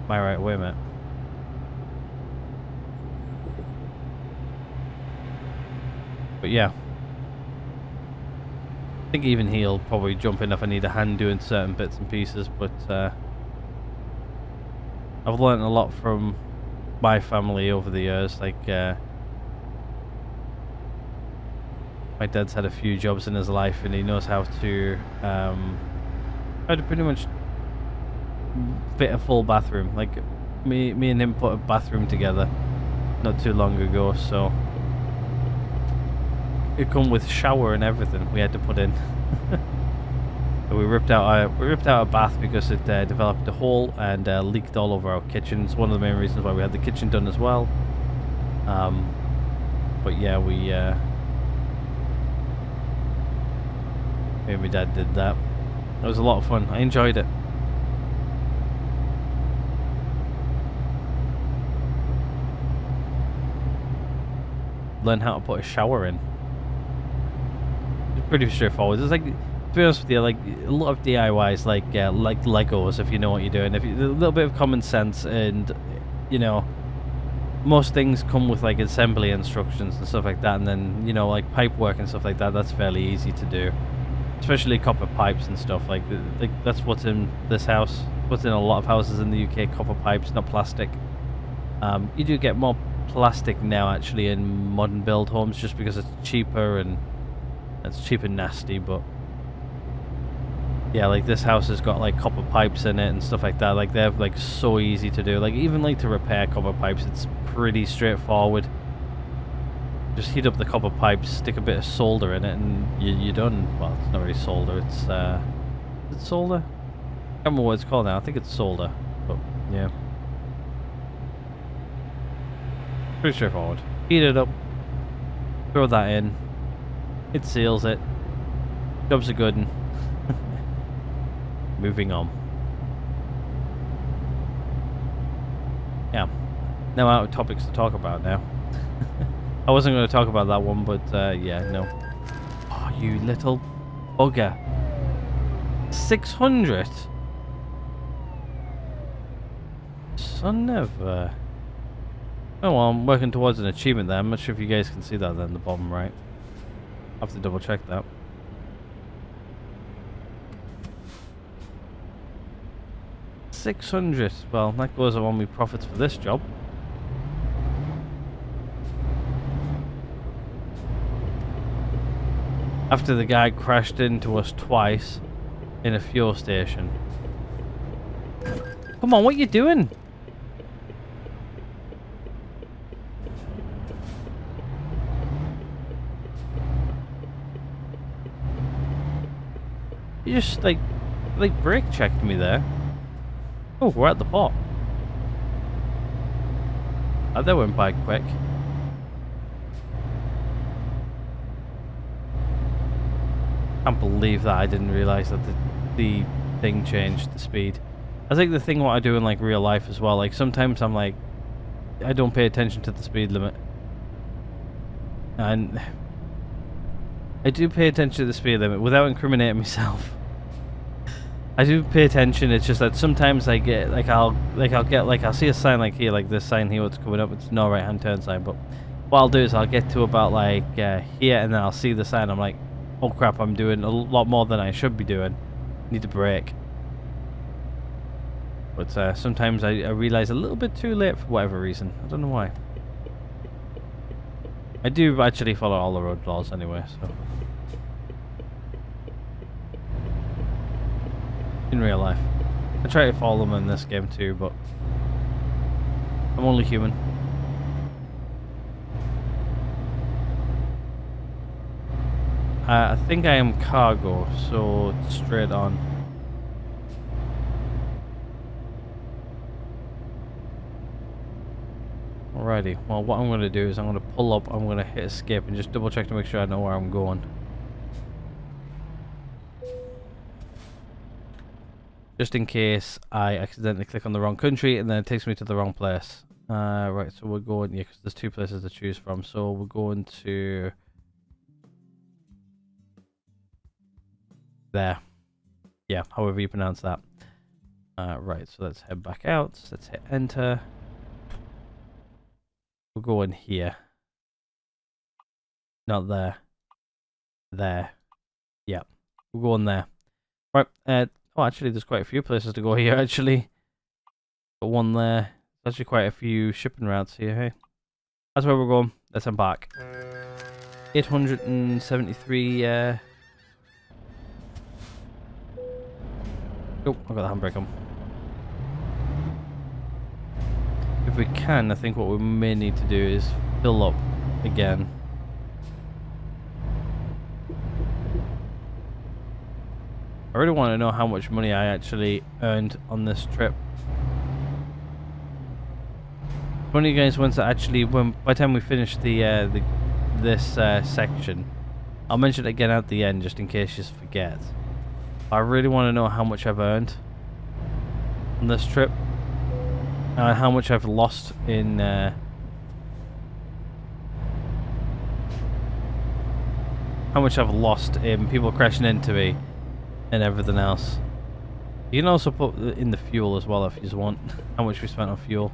my right way, mate. But yeah, I think even he'll probably jump in if I need a hand doing certain bits and pieces, but I've learned a lot from my family over the years. My dad's had a few jobs in his life, and he knows how to pretty much fit a full bathroom. Like me and him put a bathroom together not too long ago, so it come with shower and everything we had to put in. So we ripped out a bath because it developed a hole and leaked all over our kitchen. It's one of the main reasons why we had the kitchen done as well. But yeah, me and my dad did that. It was a lot of fun. I enjoyed it. Learn how to put a shower in. It's pretty straightforward. It's like, to be honest with you, like a lot of DIYs, like Legos, if you know what you're doing. If you, a little bit of common sense, and you know, most things come with like assembly instructions and stuff like that, and then you know, like pipe work and stuff like that. That's fairly easy to do, especially copper pipes and stuff. Like that's what's in this house. What's in a lot of houses in the UK, copper pipes, not plastic. You do get more plastic now actually in modern build homes, just because it's cheaper and nasty. But yeah, like this house has got like copper pipes in it and stuff like that. Like they're like so easy to do. Like even like to repair copper pipes, it's pretty straightforward. Just heat up the copper pipes, stick a bit of solder in it, and you're done. Well, it's not really solder. It's solder? I can't remember what it's called now. I think it's solder. But yeah, pretty straightforward. Heat it up, throw that in. It seals it. Jobs are good. Moving on. Yeah. Now out of topics to talk about now. I wasn't going to talk about that one, but yeah, no. Oh, you little bugger. 600? Son of a... Oh, well, I'm working towards an achievement there. I'm not sure if you guys can see that there in the bottom right. I'll have to double check that. $600. Well, that goes on my profits for this job. After the guy crashed into us twice in a fuel station. Come on, what are you doing? You just like brake checked me there. Oh, we're at the port. Oh, that went by quick. Can't believe that I didn't realise that the thing changed the speed. I think the thing what I do in like real life as well, like sometimes I'm like, I don't pay attention to the speed limit. And I do pay attention to the speed limit without incriminating myself. I do pay attention. It's just that sometimes I get I'll see a sign like here, like this sign here, what's coming up. It's no right hand turn sign. But what I'll do is I'll get to about like here, and then I'll see the sign. I'm like, oh crap! I'm doing a lot more than I should be doing. Need to brake. But sometimes I realize a little bit too late for whatever reason. I don't know why. I do actually follow all the road laws anyway, so. In real life. I try to follow them in this game too, but I'm only human. I think I am cargo, so straight on. Alrighty, well what I'm going to do is I'm going to pull up, I'm going to hit escape and just double check to make sure I know where I'm going. Just in case I accidentally click on the wrong country and then it takes me to the wrong place. Right, so we're going, yeah, because there's two places to choose from. So we're going to... there. Yeah, however you pronounce that. Right, so let's head back out. Let's hit enter. We're going here. Not there. There. Yeah, we're going there. Right, oh, actually, there's quite a few places to go here, actually. Got one there. There's actually quite a few shipping routes here, hey? That's where we're going. Let's embark. 873, Oh, I've got the handbrake on. If we can, I think what we may need to do is fill up again. I really want to know how much money I actually earned on this trip. One of you guys wants to actually, by the time we finish this section, I'll mention it again at the end just in case you forget. I really want to know how much I've earned on this trip and how much I've lost in people crashing into me and everything else. You can also put in the fuel as well if you want. How much we spent on fuel.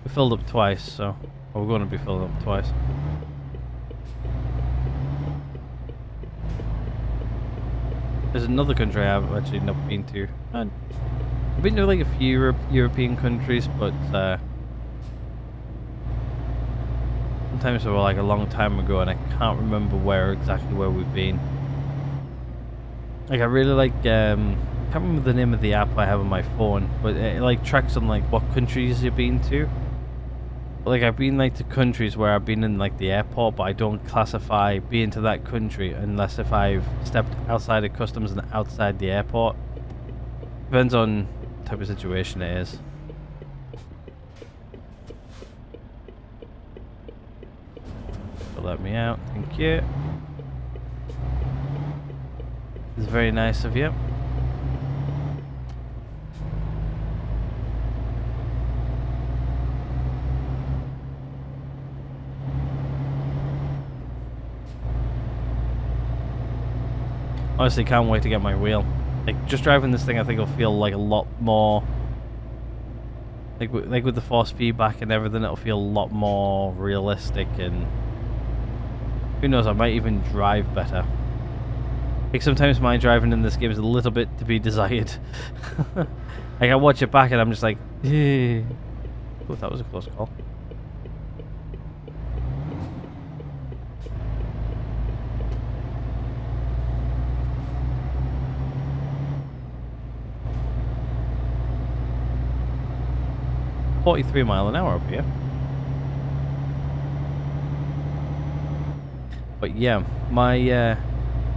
We filled up twice, so we're going to be filling up twice. There's another country I've actually not been to. I've been to like a few European countries, but sometimes they were like a long time ago, and I can't remember exactly where we've been. Like I really like can't remember the name of the app I have on my phone, but it like tracks on like what countries you've been to. Like I've been like to countries where I've been in like the airport, but I don't classify being to that country unless if I've stepped outside of customs and outside the airport. Depends on the type of situation it is. So let me out, thank you. It's very nice of you. Honestly, can't wait to get my wheel. Like, just driving this thing, I think will feel like a lot more... Like with the force feedback and everything, it'll feel a lot more realistic, and... Who knows, I might even drive better. Like, sometimes my driving in this game is a little bit to be desired. Like, I watch it back and I'm just like... Oh, that was a close call. .43 miles an hour up here. But yeah, my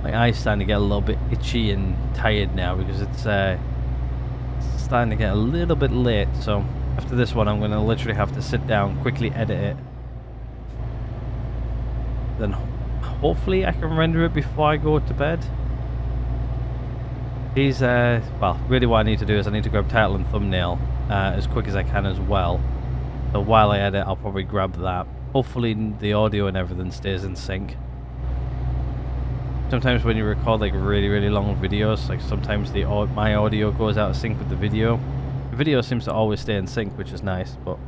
eye's starting to get a little bit itchy and tired now because it's starting to get a little bit late. So after this one, I'm going to literally have to sit down, quickly edit it. Then hopefully I can render it before I go to bed. These, well, really what I need to do is I need to grab title and thumbnail as quick as I can as well. So while I edit, I'll probably grab that. Hopefully the audio and everything stays in sync. Sometimes when you record like really long videos, like sometimes my audio goes out of sync with the video. The video seems to always stay in sync, which is nice, but...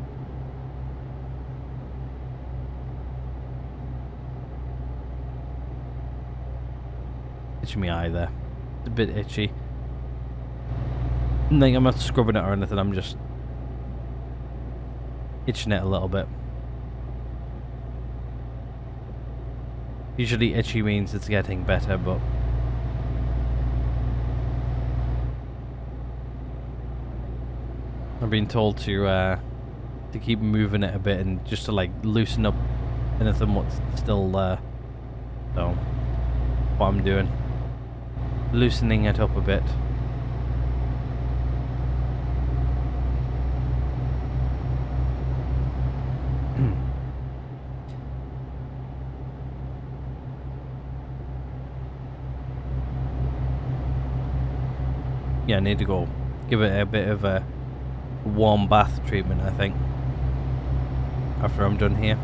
Itching my eye there. It's a bit itchy. Like, I'm not scrubbing it or anything, I'm just itching it a little bit. Usually itchy means it's getting better, but I've been told to keep moving it a bit and just to like loosen up anything what's still there. So what I'm doing, loosening it up a bit. Yeah, I need to go give it a bit of a warm bath treatment, I think, after I'm done here.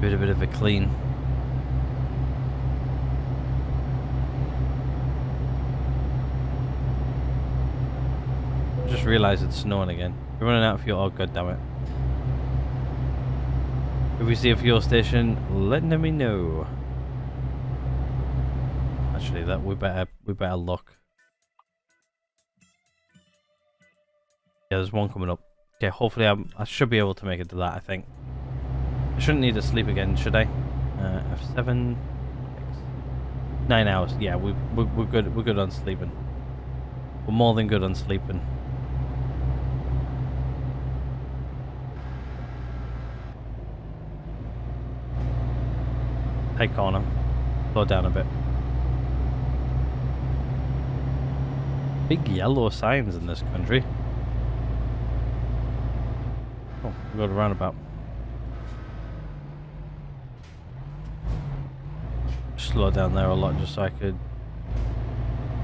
Give it a bit of a clean. Just realised it's snowing again. We're running out of fuel. Oh, god damn it. If we see a fuel station, let me know. Actually, that we better look. Yeah, there's one coming up. Okay, hopefully I should be able to make it to that. I think I shouldn't need to sleep again, should I? F7, 9 hours. Yeah, we're good. We're good on sleeping. We're more than good on sleeping. Tight corner. Slow down a bit. Big yellow signs in this country. Oh, we got a roundabout. Slow down there a lot just so I could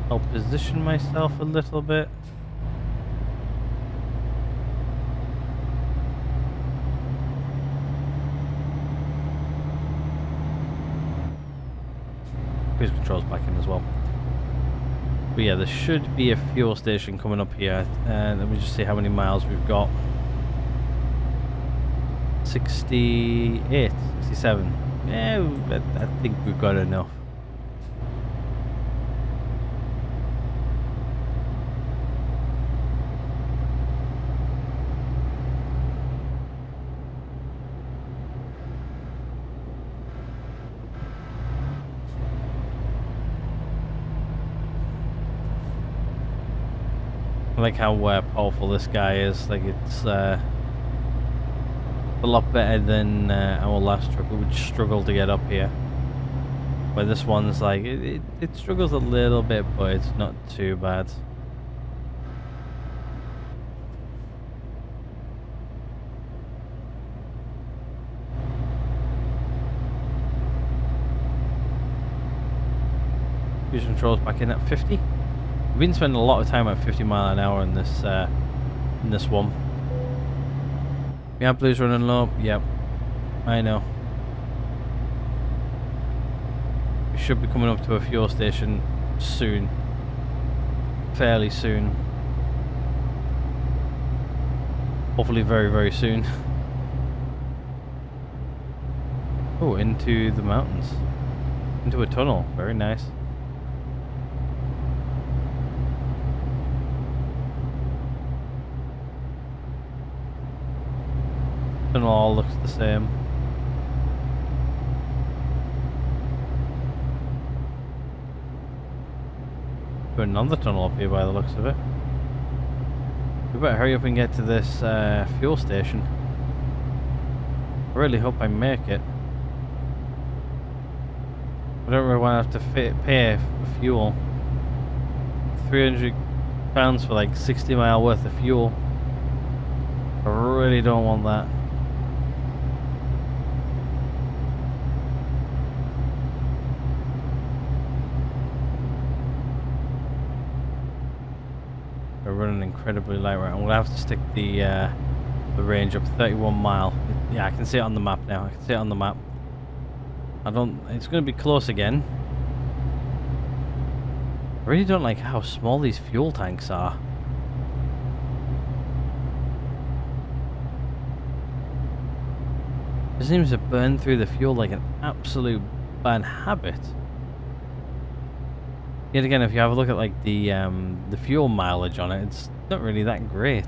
help position myself a little bit. Cruise controls back in as well. But yeah, there should be a fuel station coming up here. Let me just see how many miles we've got. 68, 67. Yeah, I think we've got enough. I like how powerful this guy is. Like, it's a lot better than our last truck. We would struggle to get up here. But this one's like, it struggles a little bit, but it's not too bad. Cruise controls back in at 50. We've been spending a lot of time at 50 mile an hour in this one. Yeah, blue's running low. Yep, I know. We should be coming up to a fuel station soon. Fairly soon. Hopefully very, very soon. Oh, into the mountains. Into a tunnel. Very nice. Tunnel all looks the same. Got another tunnel up here by the looks of it. We better hurry up and get to this fuel station. I really hope I make it. I don't really want to have to pay for fuel. £300 for like 60 mile worth of fuel. I really don't want that. We're running incredibly light right now. I'm gonna have to stick the range up 31 mile. Yeah, I can see it on the map now. I can see it on the map. It's gonna be close again. I really don't like how small these fuel tanks are. It seems to burn through the fuel like an absolute bad habit. Yet again, if you have a look at like the fuel mileage on it, it's not really that great.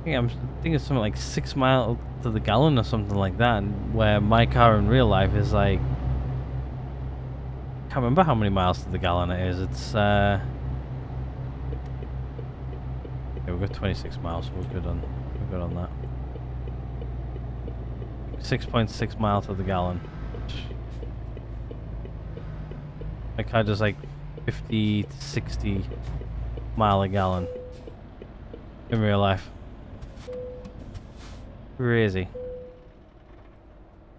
I think it's something like 6 miles to the gallon or something like that, where my car in real life is like, I can't remember how many miles to the gallon it is. It's yeah, we've got 26 miles, so we're good on that. 6.6 miles to the gallon. My car does like 50 to 60 mile a gallon in real life. Crazy.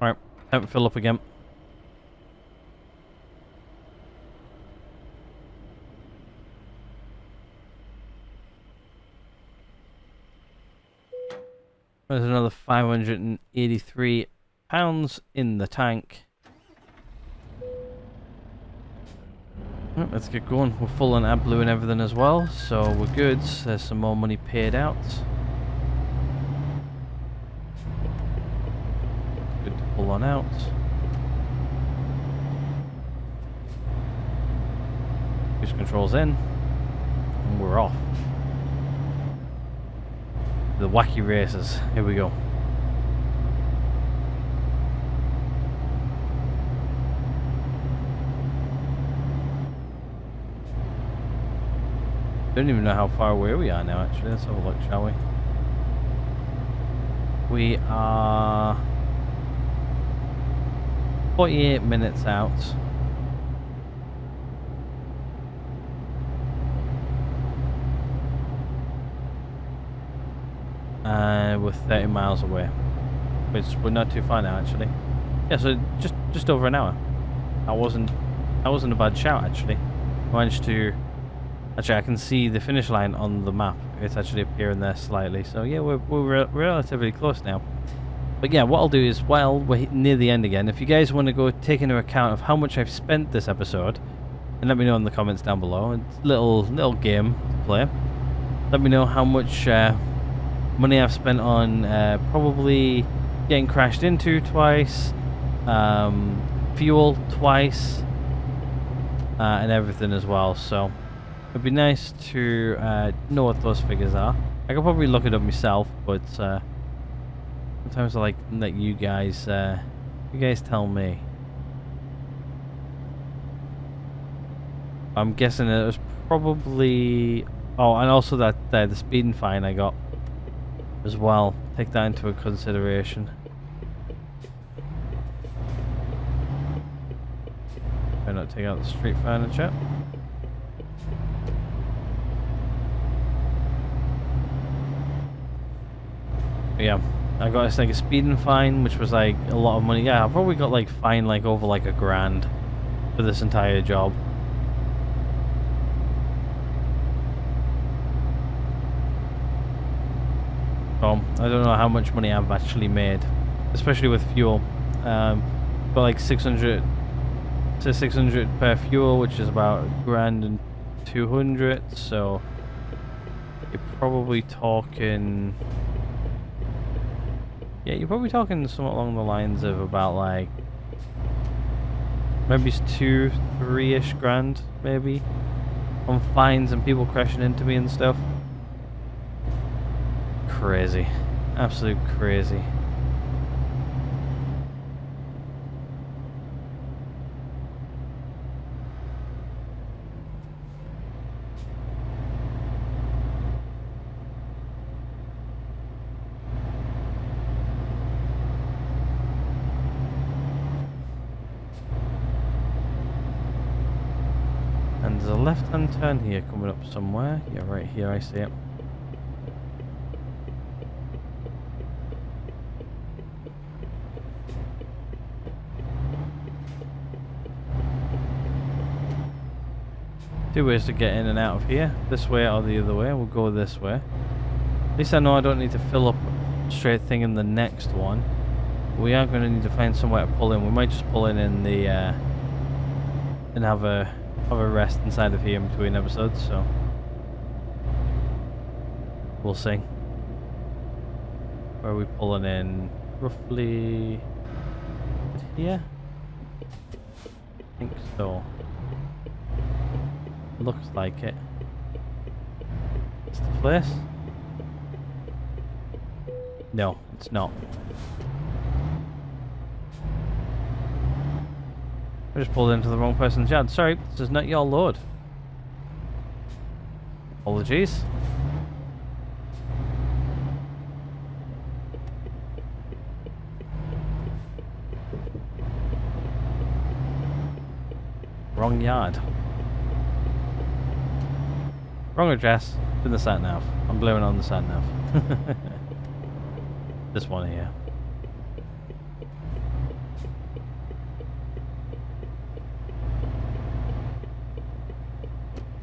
Alright, time to fill up again. There's another 583 pounds in the tank. Right, let's get going. We're full on AdBlue and everything as well, so we're good. There's some more money paid out. Good to pull on out. Cruise controls in, and we're off. The wacky races. Here we go. Don't even know how far away we are now, actually. Let's have a look, shall we? We are 48 minutes out. we're 30 miles away, which we're not too far now actually. Yeah, so just over an hour. That wasn't a bad shout actually. I managed to actually I can see the finish line on the map. It's actually appearing there slightly. So yeah, we're relatively close now. But yeah, what I'll do is while we're near the end again, if you guys want to go take into account of how much I've spent this episode, and let me know in the comments down below. It's a little game to play. Let me know how much money I've spent on probably getting crashed into twice, fuel twice, and everything as well. So it'd be nice to know what those figures are. I could probably look it up myself, but sometimes I like to let you guys tell me. I'm guessing it was probably... Oh, and also that the speeding fine I got as well. Take that into consideration. Try not to take out the street furniture. But yeah, I got like a speeding fine, which was like a lot of money. Yeah, I probably got like fined like over like $1,000 for this entire job. So I don't know how much money I've actually made, especially with fuel. Got like 600 to 600 per fuel, which is about $1,200. So you're probably talking. Yeah, you're probably talking somewhat along the lines of about like maybe it's 2-3-ish grand, maybe, on fines and people crashing into me and stuff. Crazy, absolute crazy. And there's a left-hand turn here coming up somewhere. Yeah, right here, I see it. Two ways to get in and out of here. This way or the other way. We'll go this way. At least I know I don't need to fill up straight thing in the next one. We are going to need to find somewhere to pull in. We might just pull in the and have a rest inside of here in between episodes. So we'll see. Where are we pulling in? Roughly here. I think so. Looks like it. It's the place? No, it's not. I just pulled into the wrong person's yard. Sorry, this is not your load. Apologies. Wrong yard. Wrong address. In the sat nav. I'm blaming on the sat nav. This one here.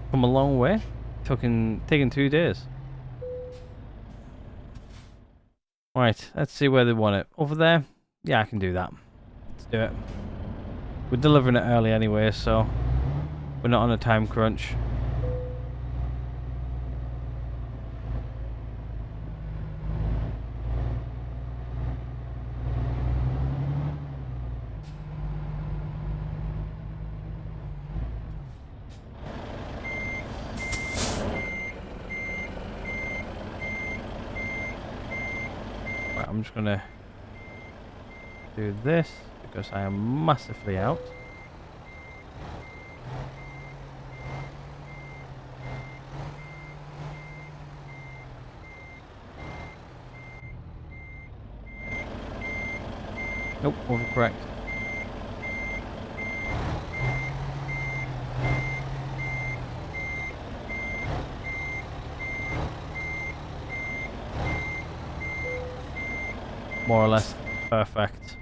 Come a long way. Taking 2 days. Right, let's see where they want it. Over there? Yeah, I can do that. Let's do it. We're delivering it early anyway, so we're not on a time crunch. I'm just gonna do this because I am massively out. Nope, overcorrect. more or less perfect.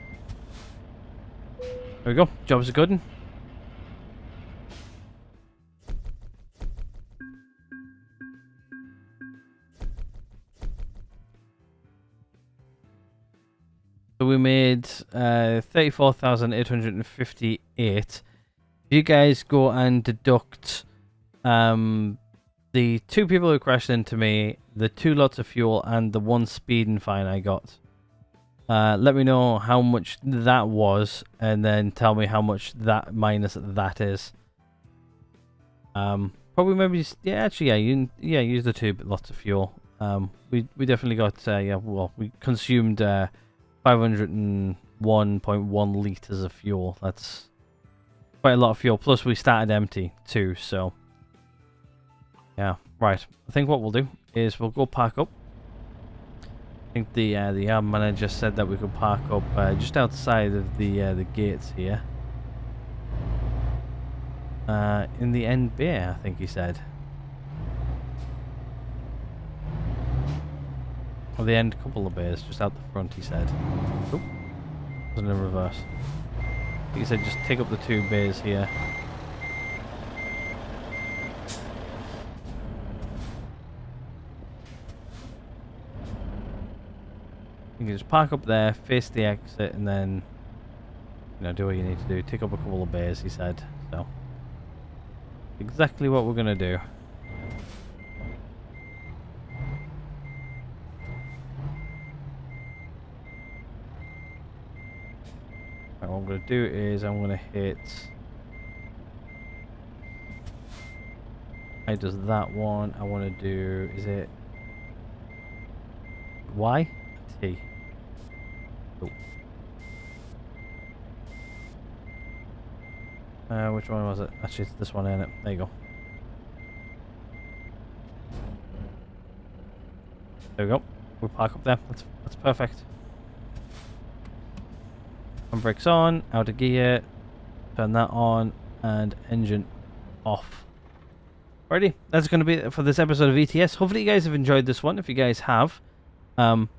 There we go. Job's a good one. So we made 34,858. If you guys go and deduct the 2 people who crashed into me, the 2 lots of fuel, and the 1 speeding fine I got, let me know how much that was, and then tell me how much that minus that is. Probably maybe use the 2 lots of fuel. We definitely got we consumed 501.1 liters of fuel. That's quite a lot of fuel. Plus we started empty too, so yeah. Right. I think what we'll do is we'll go park up. I think the yard manager said that we could park up just outside of the gates here. In the end bay, I think he said. Or the end couple of bays, just out the front, he said. Oh, wasn't in reverse. I think he said just take up the 2 bays here. You can just park up there, face the exit, and then, you know, do what you need to do. Take up a couple of bays, he said. So, exactly what we're gonna do. Right, what I'm gonna do is I'm gonna hit. I does that one. I want to do. Is it Y? T. Which one was it? Actually, it's this one, ain't it? There you go. There we go. We park up there. That's perfect. Handbrakes on, out of gear, turn that on, and engine off. Alrighty, that's going to be it for this episode of ETS. Hopefully you guys have enjoyed this one. If you guys have,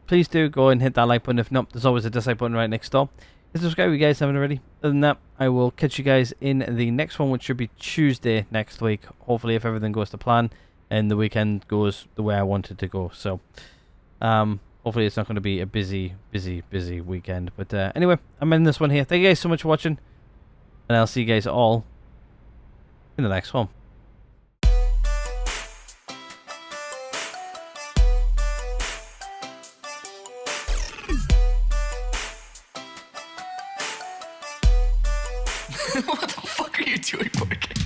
please do go and hit that like button. If not, there's always a dislike button right next door. Hit subscribe if you guys haven't already. Other than that, I will catch you guys in the next one, which should be Tuesday next week. Hopefully, if everything goes to plan and the weekend goes the way I want it to go. So, hopefully it's not going to be a busy weekend. But anyway, I'm ending this one here. Thank you guys so much for watching, and I'll see you guys all in the next one. What the fuck are you doing, Morgan?